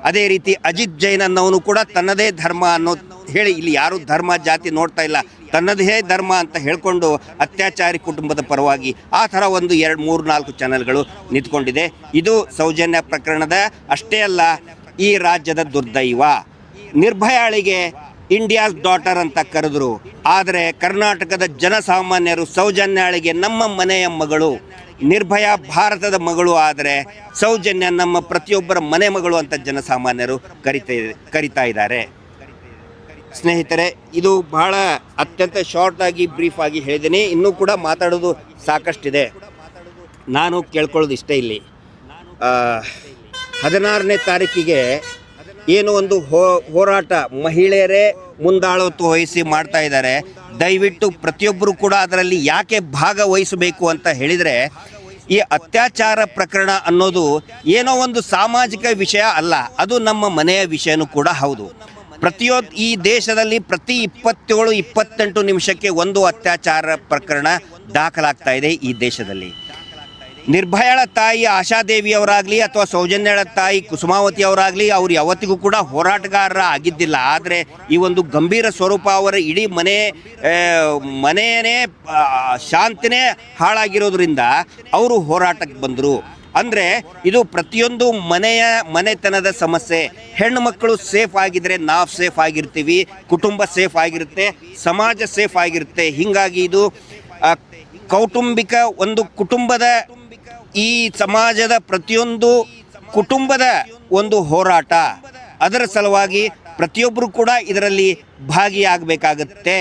ಅದೇ ರೀತಿ ಅಜಿತ್ ಜೈನ್ ಅನ್ನೋನು ಕೂಡ ತನ್ನದೇ ಧರ್ಮ ಅನ್ನೋ ಹೇಳಿ, ಇಲ್ಲಿ ಯಾರೂ ಧರ್ಮ ಜಾತಿ ನೋಡ್ತಾ ಇಲ್ಲ, ತನ್ನದೇ ಧರ್ಮ ಅಂತ ಹೇಳ್ಕೊಂಡು ಅತ್ಯಾಚಾರಿ ಕುಟುಂಬದ ಪರವಾಗಿ ಆ ಥರ ಒಂದು 2, 3, 4 ಚಾನೆಲ್ಗಳು ನಿಂತ್ಕೊಂಡಿದೆ. ಇದು ಸೌಜನ್ಯ ಪ್ರಕರಣದ ಅಷ್ಟೇ ಅಲ್ಲ, ಈ ರಾಜ್ಯದ ದುರ್ದೈವ. ನಿರ್ಭಯಾಳಿಗೆ ಇಂಡಿಯಾಸ್ ಡಾಟರ್ ಅಂತ ಕರೆದ್ರು. ಆದರೆ ಕರ್ನಾಟಕದ ಜನಸಾಮಾನ್ಯರು ಸೌಜನ್ಯಾಳಿಗೆ ನಮ್ಮ ಮನೆಯ ಮಗಳು, ನಿರ್ಭಯ ಭಾರತದ ಮಗಳು, ಆದರೆ ಸೌಜನ್ಯ ನಮ್ಮ ಪ್ರತಿಯೊಬ್ಬರ ಮನೆ ಮಗಳು ಅಂತ ಜನಸಾಮಾನ್ಯರು ಕರಿತಾ ಇದ್ದಾರೆ. ಸ್ನೇಹಿತರೆ, ಇದು ಬಹಳ ಅತ್ಯಂತ ಶಾರ್ಟ್ ಆಗಿ ಬ್ರೀಫ್ ಆಗಿ ಹೇಳಿದ್ದೀನಿ. ಇನ್ನೂ ಕೂಡ ಮಾತಾಡೋದು ಸಾಕಷ್ಟಿದೆ. ನಾನು ಕೇಳ್ಕೊಳ್ಳೋದು ಇಷ್ಟೇ, ಇಲ್ಲಿ 16ನೇ ತಾರೀಕಿಗೆ ಏನು ಒಂದು ಹೋರಾಟ ಮಹಿಳೆಯರೇ ಮುಂದಾಳತ್ವ ವಹಿಸಿ ಮಾಡ್ತಾ ಇದ್ದಾರೆ. ದಯವಿಟ್ಟು ಪ್ರತಿಯೊಬ್ಬರು ಕೂಡ ಅದರಲ್ಲಿ ಯಾಕೆ ಭಾಗವಹಿಸಬೇಕು ಅಂತ ಹೇಳಿದರೆ, ಈ ಅತ್ಯಾಚಾರ ಪ್ರಕರಣ ಅನ್ನೋದು ಏನೋ ಒಂದು ಸಾಮಾಜಿಕ ವಿಷಯ ಅಲ್ಲ, ಅದು ನಮ್ಮ ಮನೆಯ ವಿಷಯನೂ ಕೂಡ ಹೌದು. ಈ ದೇಶದಲ್ಲಿ ಪ್ರತಿ 27-28 ನಿಮಿಷಕ್ಕೆ ಒಂದು ಅತ್ಯಾಚಾರ ಪ್ರಕರಣ ದಾಖಲಾಗ್ತಾ ಇದೆ ಈ ದೇಶದಲ್ಲಿ. ನಿರ್ಭಯಳ ತಾಯಿ ಆಶಾದೇವಿಯವರಾಗಲಿ ಅಥವಾ ಸೌಜನ್ಯಳ ತಾಯಿ ಕುಸುಮಾವತಿ ಅವರಾಗಲಿ, ಅವ್ರು ಯಾವತ್ತಿಗೂ ಕೂಡ ಹೋರಾಟಗಾರರ ಆಗಿದ್ದಿಲ್ಲ. ಆದರೆ ಈ ಒಂದು ಗಂಭೀರ ಸ್ವರೂಪ ಅವರ ಇಡೀ ಮನೆಯೇ ಶಾಂತಿನೇ ಹಾಳಾಗಿರೋದ್ರಿಂದ ಅವರು ಹೋರಾಟಕ್ಕೆ ಬಂದರು. ಅಂದರೆ ಇದು ಪ್ರತಿಯೊಂದು ಮನೆತನದ ಸಮಸ್ಯೆ. ಹೆಣ್ಣು ಮಕ್ಕಳು ಸೇಫ್ ಆಗಿದ್ದರೆ ನಾವು ಸೇಫ್ ಆಗಿರ್ತೀವಿ, ಕುಟುಂಬ ಸೇಫ್ ಆಗಿರುತ್ತೆ, ಸಮಾಜ ಸೇಫ್ ಆಗಿರುತ್ತೆ. ಹೀಗಾಗಿ ಇದು ಕೌಟುಂಬಿಕ ಒಂದು ಕುಟುಂಬದ, ಈ ಸಮಾಜದ ಪ್ರತಿಯೊಂದು ಕುಟುಂಬದ ಒಂದು ಹೋರಾಟ. ಅದರ ಸಲುವಾಗಿ ಪ್ರತಿಯೊಬ್ಬರು ಕೂಡ ಇದರಲ್ಲಿ ಭಾಗಿಯಾಗಬೇಕಾಗತ್ತೆ.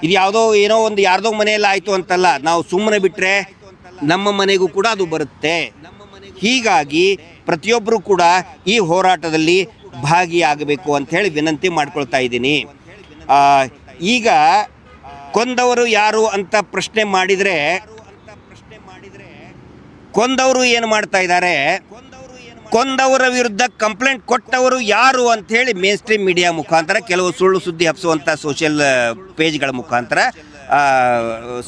ಇದು ಏನೋ ಒಂದು ಯಾರ್ದೋ ಮನೆಯಲ್ಲಿ ಆಯಿತು ಅಂತಲ್ಲ, ನಾವು ಸುಮ್ಮನೆ ಬಿಟ್ಟರೆ ನಮ್ಮ ಮನೆಗೂ ಕೂಡ ಅದು ಬರುತ್ತೆ. ಹೀಗಾಗಿ ಪ್ರತಿಯೊಬ್ಬರು ಕೂಡ ಈ ಹೋರಾಟದಲ್ಲಿ ಭಾಗಿಯಾಗಬೇಕು ಅಂಥೇಳಿ ವಿನಂತಿ ಮಾಡ್ಕೊಳ್ತಾ ಇದ್ದೀನಿ. ಈಗ ಕೊಂದವರು ಯಾರು ಅಂತ ಪ್ರಶ್ನೆ ಮಾಡಿದರೆ, ಕೊಂದವರು ಏನು ಮಾಡ್ತಾ ಇದ್ದಾರೆ, ಕೊಂದವರ ವಿರುದ್ಧ ಕಂಪ್ಲೇಂಟ್ ಕೊಟ್ಟವರು ಯಾರು ಅಂಥೇಳಿ ಮೇನ್ ಸ್ಟ್ರೀಮ್ ಮೀಡಿಯಾ ಮುಖಾಂತರ, ಕೆಲವು ಸುಳ್ಳು ಸುದ್ದಿ ಹಬ್ಬಿಸುವಂಥ ಸೋಷಿಯಲ್ ಪೇಜ್ಗಳ ಮುಖಾಂತರ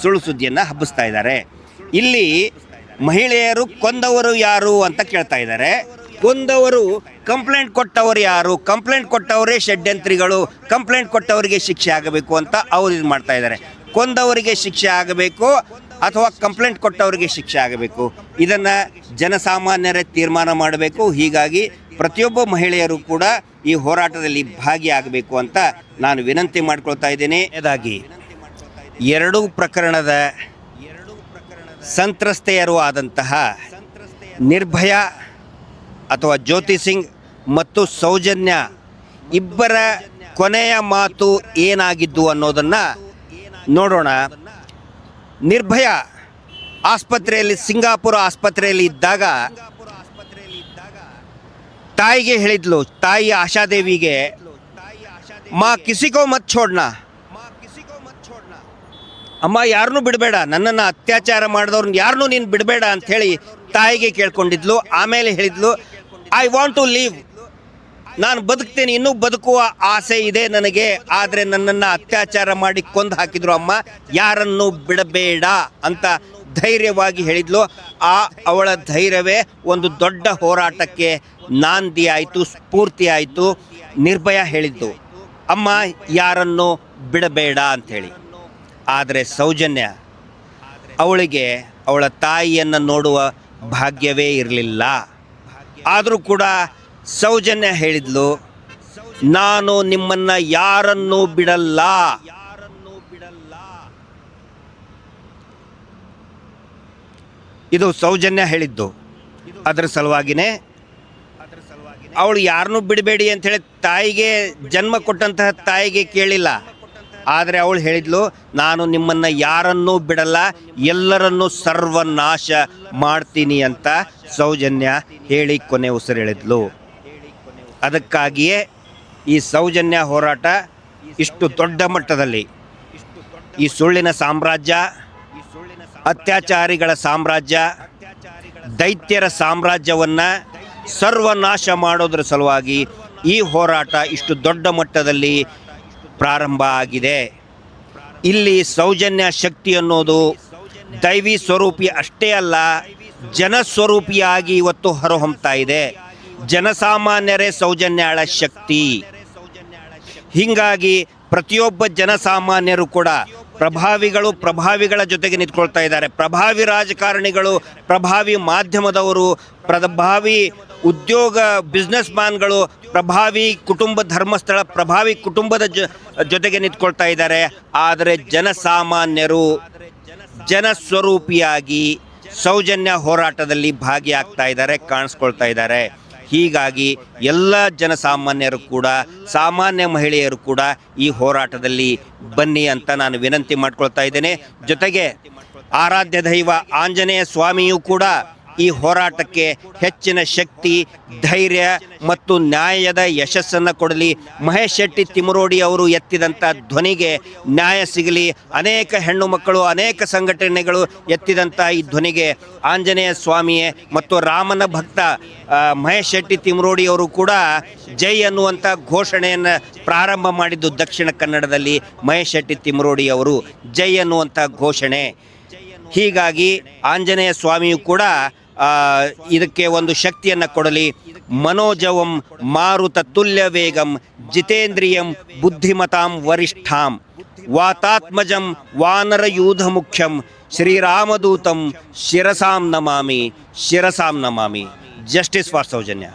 ಸುಳ್ಳು ಸುದ್ದಿಯನ್ನು ಹಬ್ಬಿಸ್ತಾ ಇದ್ದಾರೆ. ಇಲ್ಲಿ ಮಹಿಳೆಯರು ಕೊಂದವರು ಯಾರು ಅಂತ ಕೇಳ್ತಾ ಇದ್ದಾರೆ. ಕೊಂದವರು ಕಂಪ್ಲೇಂಟ್ ಕೊಟ್ಟವರು ಯಾರು, ಕಂಪ್ಲೇಂಟ್ ಕೊಟ್ಟವರೇ ಷಡ್ಯಂತ್ರಿಗಳು, ಕಂಪ್ಲೇಂಟ್ ಕೊಟ್ಟವರಿಗೆ ಶಿಕ್ಷೆ ಆಗಬೇಕು ಅಂತ ಅವ್ರು ಇದು ಮಾಡ್ತಾ ಇದ್ದಾರೆ. ಕೊಂದವರಿಗೆ ಶಿಕ್ಷೆ ಆಗಬೇಕು ಅಥವಾ ಕಂಪ್ಲೇಂಟ್ ಕೊಟ್ಟವರಿಗೆ ಶಿಕ್ಷೆ ಆಗಬೇಕು, ಇದನ್ನು ಜನಸಾಮಾನ್ಯರೇ ತೀರ್ಮಾನ ಮಾಡಬೇಕು. ಹೀಗಾಗಿ ಪ್ರತಿಯೊಬ್ಬ ಮಹಿಳೆಯರು ಕೂಡ ಈ ಹೋರಾಟದಲ್ಲಿ ಭಾಗಿಯಾಗಬೇಕು ಅಂತ ನಾನು ವಿನಂತಿ ಮಾಡ್ಕೊಳ್ತಾ ಇದ್ದೇನೆ. ಅದಾಗಿ ಎರಡೂ ಪ್ರಕರಣದ ಸಂತ್ರಸ್ತೆಯರು ಆದಂತಹ ನಿರ್ಭಯ ಅಥವಾ ಜ್ಯೋತಿ ಸಿಂಗ್ ಮತ್ತು ಸೌಜನ್ಯ ಇಬ್ಬರ ಕೊನೆಯ ಮಾತು ಏನಾಗಿದ್ದು ಅನ್ನೋದನ್ನು ನೋಡೋಣ. ನಿರ್ಭಯ ಆಸ್ಪತ್ರೆಯಲ್ಲಿ ಸಿಂಗಾಪುರ ಆಸ್ಪತ್ರೆಯಲ್ಲಿ ಇದ್ದಾಗ ತಾಯಿಗೆ ಹೇಳಿದ್ಲು, ತಾಯಿ ಆಶಾದೇವಿಗೆ, ಮಾ ಕಿಸಿಕೋ ಮತ್ ಛೋಡ್ನ, ಅಮ್ಮ ಯಾರನ್ನೂ ಬಿಡಬೇಡ, ನನ್ನನ್ನು ಅತ್ಯಾಚಾರ ಮಾಡಿದವ್ರನ್ನ ಯಾರನ್ನೂ ನೀನು ಬಿಡಬೇಡ ಅಂಥೇಳಿ ತಾಯಿಗೆ ಕೇಳ್ಕೊಂಡಿದ್ಲು. ಆಮೇಲೆ ಹೇಳಿದ್ಲು, ಐ ವಾಂಟ್ ಟು ಲೀವ್, ನಾನು ಬದುಕ್ತೇನೆ, ಇನ್ನೂ ಬದುಕುವ ಆಸೆ ಇದೆ ನನಗೆ, ಆದರೆ ನನ್ನನ್ನು ಅತ್ಯಾಚಾರ ಮಾಡಿ ಕೊಂದು ಹಾಕಿದ್ರು ಅಮ್ಮ, ಯಾರನ್ನು ಬಿಡಬೇಡ ಅಂತ ಧೈರ್ಯವಾಗಿ ಹೇಳಿದ್ಲು. ಅವಳ ಧೈರ್ಯವೇ ಒಂದು ದೊಡ್ಡ ಹೋರಾಟಕ್ಕೆ ನಾಂದಿ ಆಯಿತು, ಸ್ಫೂರ್ತಿ ಆಯಿತು. ನಿರ್ಭಯ ಹೇಳಿದ್ದು, ಅಮ್ಮ ಯಾರನ್ನು ಬಿಡಬೇಡ ಅಂಥೇಳಿ. ಆದರೆ ಸೌಜನ್ಯ, ಅವಳಿಗೆ ಅವಳ ತಾಯಿಯನ್ನು ನೋಡುವ ಭಾಗ್ಯವೇ ಇರಲಿಲ್ಲ. ಆದರೂ ಕೂಡ ಸೌಜನ್ಯ ಹೇಳಿದ್ಲು, ನಾನು ನಿಮ್ಮನ್ನು ಯಾರನ್ನೂ ಬಿಡಲ್ಲ. ಇದು ಸೌಜನ್ಯ ಹೇಳಿದ್ದು. ಅದರ ಸಲುವಾಗಿನೇ ಅವಳು ಯಾರನ್ನೂ ಬಿಡಬೇಡಿ ಅಂಥೇಳಿ ತಾಯಿಗೆ, ಜನ್ಮ ಕೊಟ್ಟಂತಹ ತಾಯಿಗೆ ಕೇಳಿಲ್ಲ. ಆದರೆ ಅವಳು ಹೇಳಿದ್ಲು, ನಾನು ನಿಮ್ಮನ್ನು ಯಾರನ್ನೂ ಬಿಡಲ್ಲ, ಎಲ್ಲರನ್ನೂ ಸರ್ವನಾಶ ಮಾಡ್ತೀನಿ ಅಂತ ಸೌಜನ್ಯ ಹೇಳಿ ಕೊನೆ ಉಸಿರು ಹೇಳಿದ್ಲು. ಅದಕ್ಕಾಗಿಯೇ ಈ ಸೌಜನ್ಯ ಹೋರಾಟ ಇಷ್ಟು ದೊಡ್ಡ ಮಟ್ಟದಲ್ಲಿ, ಈ ಸುಳ್ಳಿನ ಸಾಮ್ರಾಜ್ಯ, ಅತ್ಯಾಚಾರಿಗಳ ಸಾಮ್ರಾಜ್ಯ, ದೈತ್ಯರ ಸಾಮ್ರಾಜ್ಯವನ್ನು ಸರ್ವನಾಶ ಮಾಡೋದ್ರ ಸಲುವಾಗಿ ಈ ಹೋರಾಟ ಇಷ್ಟು ದೊಡ್ಡ ಮಟ್ಟದಲ್ಲಿ ಪ್ರಾರಂಭ ಆಗಿದೆ. ಇಲ್ಲಿ ಸೌಜನ್ಯ ಶಕ್ತಿ ಅನ್ನೋದು ದೈವಿ ಸ್ವರೂಪಿ ಅಷ್ಟೇ ಅಲ್ಲ, ಜನಸ್ವರೂಪಿಯಾಗಿ ಇವತ್ತು ಹೊರಹೊಮ್ತಾ ಇದೆ. ಜನಸಾಮಾನ್ಯರೇ ಸೌಜನ್ಯಾಳ ಶಕ್ತಿ. ಹೀಗಾಗಿ ಪ್ರತಿಯೊಬ್ಬ ಜನಸಾಮಾನ್ಯರು ಕೂಡ ಪ್ರಭಾವಿಗಳ ಜೊತೆಗೆ ನಿಂತ್ಕೊಳ್ತಾ ಇದ್ದಾರೆ. ಪ್ರಭಾವಿ ರಾಜಕಾರಣಿಗಳು, ಪ್ರಭಾವಿ ಮಾಧ್ಯಮದವರು, ಪ್ರಭಾವಿ ಉದ್ಯೋಗ ಬಿಸ್ನೆಸ್ ಮ್ಯಾನ್ಗಳು, ಪ್ರಭಾವಿ ಕುಟುಂಬ ಧರ್ಮಸ್ಥಳ ಪ್ರಭಾವಿ ಕುಟುಂಬದ ಜೊತೆಗೆ ನಿಂತ್ಕೊಳ್ತಾ ಇದ್ದಾರೆ. ಆದರೆ ಜನಸಾಮಾನ್ಯರು ಜನಸ್ವರೂಪಿಯಾಗಿ ಸೌಜನ್ಯ ಹೋರಾಟದಲ್ಲಿ ಭಾಗಿಯಾಗ್ತಾ ಇದ್ದಾರೆ, ಕಾಣಿಸ್ಕೊಳ್ತಾ ಇದ್ದಾರೆ. ಹೀಗಾಗಿ ಎಲ್ಲ ಜನಸಾಮಾನ್ಯರು ಕೂಡ, ಸಾಮಾನ್ಯ ಮಹಿಳೆಯರು ಕೂಡ ಈ ಹೋರಾಟದಲ್ಲಿ ಬನ್ನಿ ಅಂತ ನಾನು ವಿನಂತಿ ಮಾಡ್ಕೊಳ್ತಾ ಇದ್ದೇನೆ. ಜೊತೆಗೆ ಆರಾಧ್ಯ ದೈವ ಆಂಜನೇಯ ಸ್ವಾಮಿಯೂ ಕೂಡ ಈ ಹೋರಾಟಕ್ಕೆ ಹೆಚ್ಚಿನ ಶಕ್ತಿ, ಧೈರ್ಯ ಮತ್ತು ನ್ಯಾಯದ ಯಶಸ್ಸನ್ನು ಕೊಡಲಿ. ಮಹೇಶ್ ಶೆಟ್ಟಿ ತಿಮರೋಡಿ ಅವರು ಎತ್ತಿದಂಥ ಧ್ವನಿಗೆ ನ್ಯಾಯ ಸಿಗಲಿ. ಅನೇಕ ಹೆಣ್ಣು ಮಕ್ಕಳು, ಅನೇಕ ಸಂಘಟನೆಗಳು ಎತ್ತಿದಂಥ ಈ ಧ್ವನಿಗೆ ಆಂಜನೇಯ ಸ್ವಾಮಿಯೇ ಮತ್ತು ರಾಮನ ಭಕ್ತ ಮಹೇಶ್ ಶೆಟ್ಟಿ ತಿಮರೋಡಿ ಅವರು ಕೂಡ ಜೈ ಅನ್ನುವಂಥ ಘೋಷಣೆಯನ್ನು ಪ್ರಾರಂಭ ಮಾಡಿದ್ದು ದಕ್ಷಿಣ ಕನ್ನಡದಲ್ಲಿ ಮಹೇಶ್ ಶೆಟ್ಟಿ ತಿಮರೋಡಿ ಅವರು ಜೈ ಅನ್ನುವಂಥ ಘೋಷಣೆ. ಹೀಗಾಗಿ ಆಂಜನೇಯ ಸ್ವಾಮಿಯು ಕೂಡ ಇದಕ್ಕೆ ಒಂದು ಶಕ್ತಿಯನ್ನು ಕೊಡಲಿ. ಮನೋಜವಂ ಮಾರುತ ತುಲ್ಯ ವೇಗಂ ಜಿತೇಂದ್ರಿಯಂ ಬುದ್ಧಿಮತಾಂ ವರಿಷ್ಠಾಂ ವಾತಾತ್ಮಜಂ ವಾನರಯೂಧ ಮುಖ್ಯಂ ಶ್ರೀರಾಮದೂತಂ ಶಿರಸಾಂ ನಮಾಮಿ. Justice for Soujanya.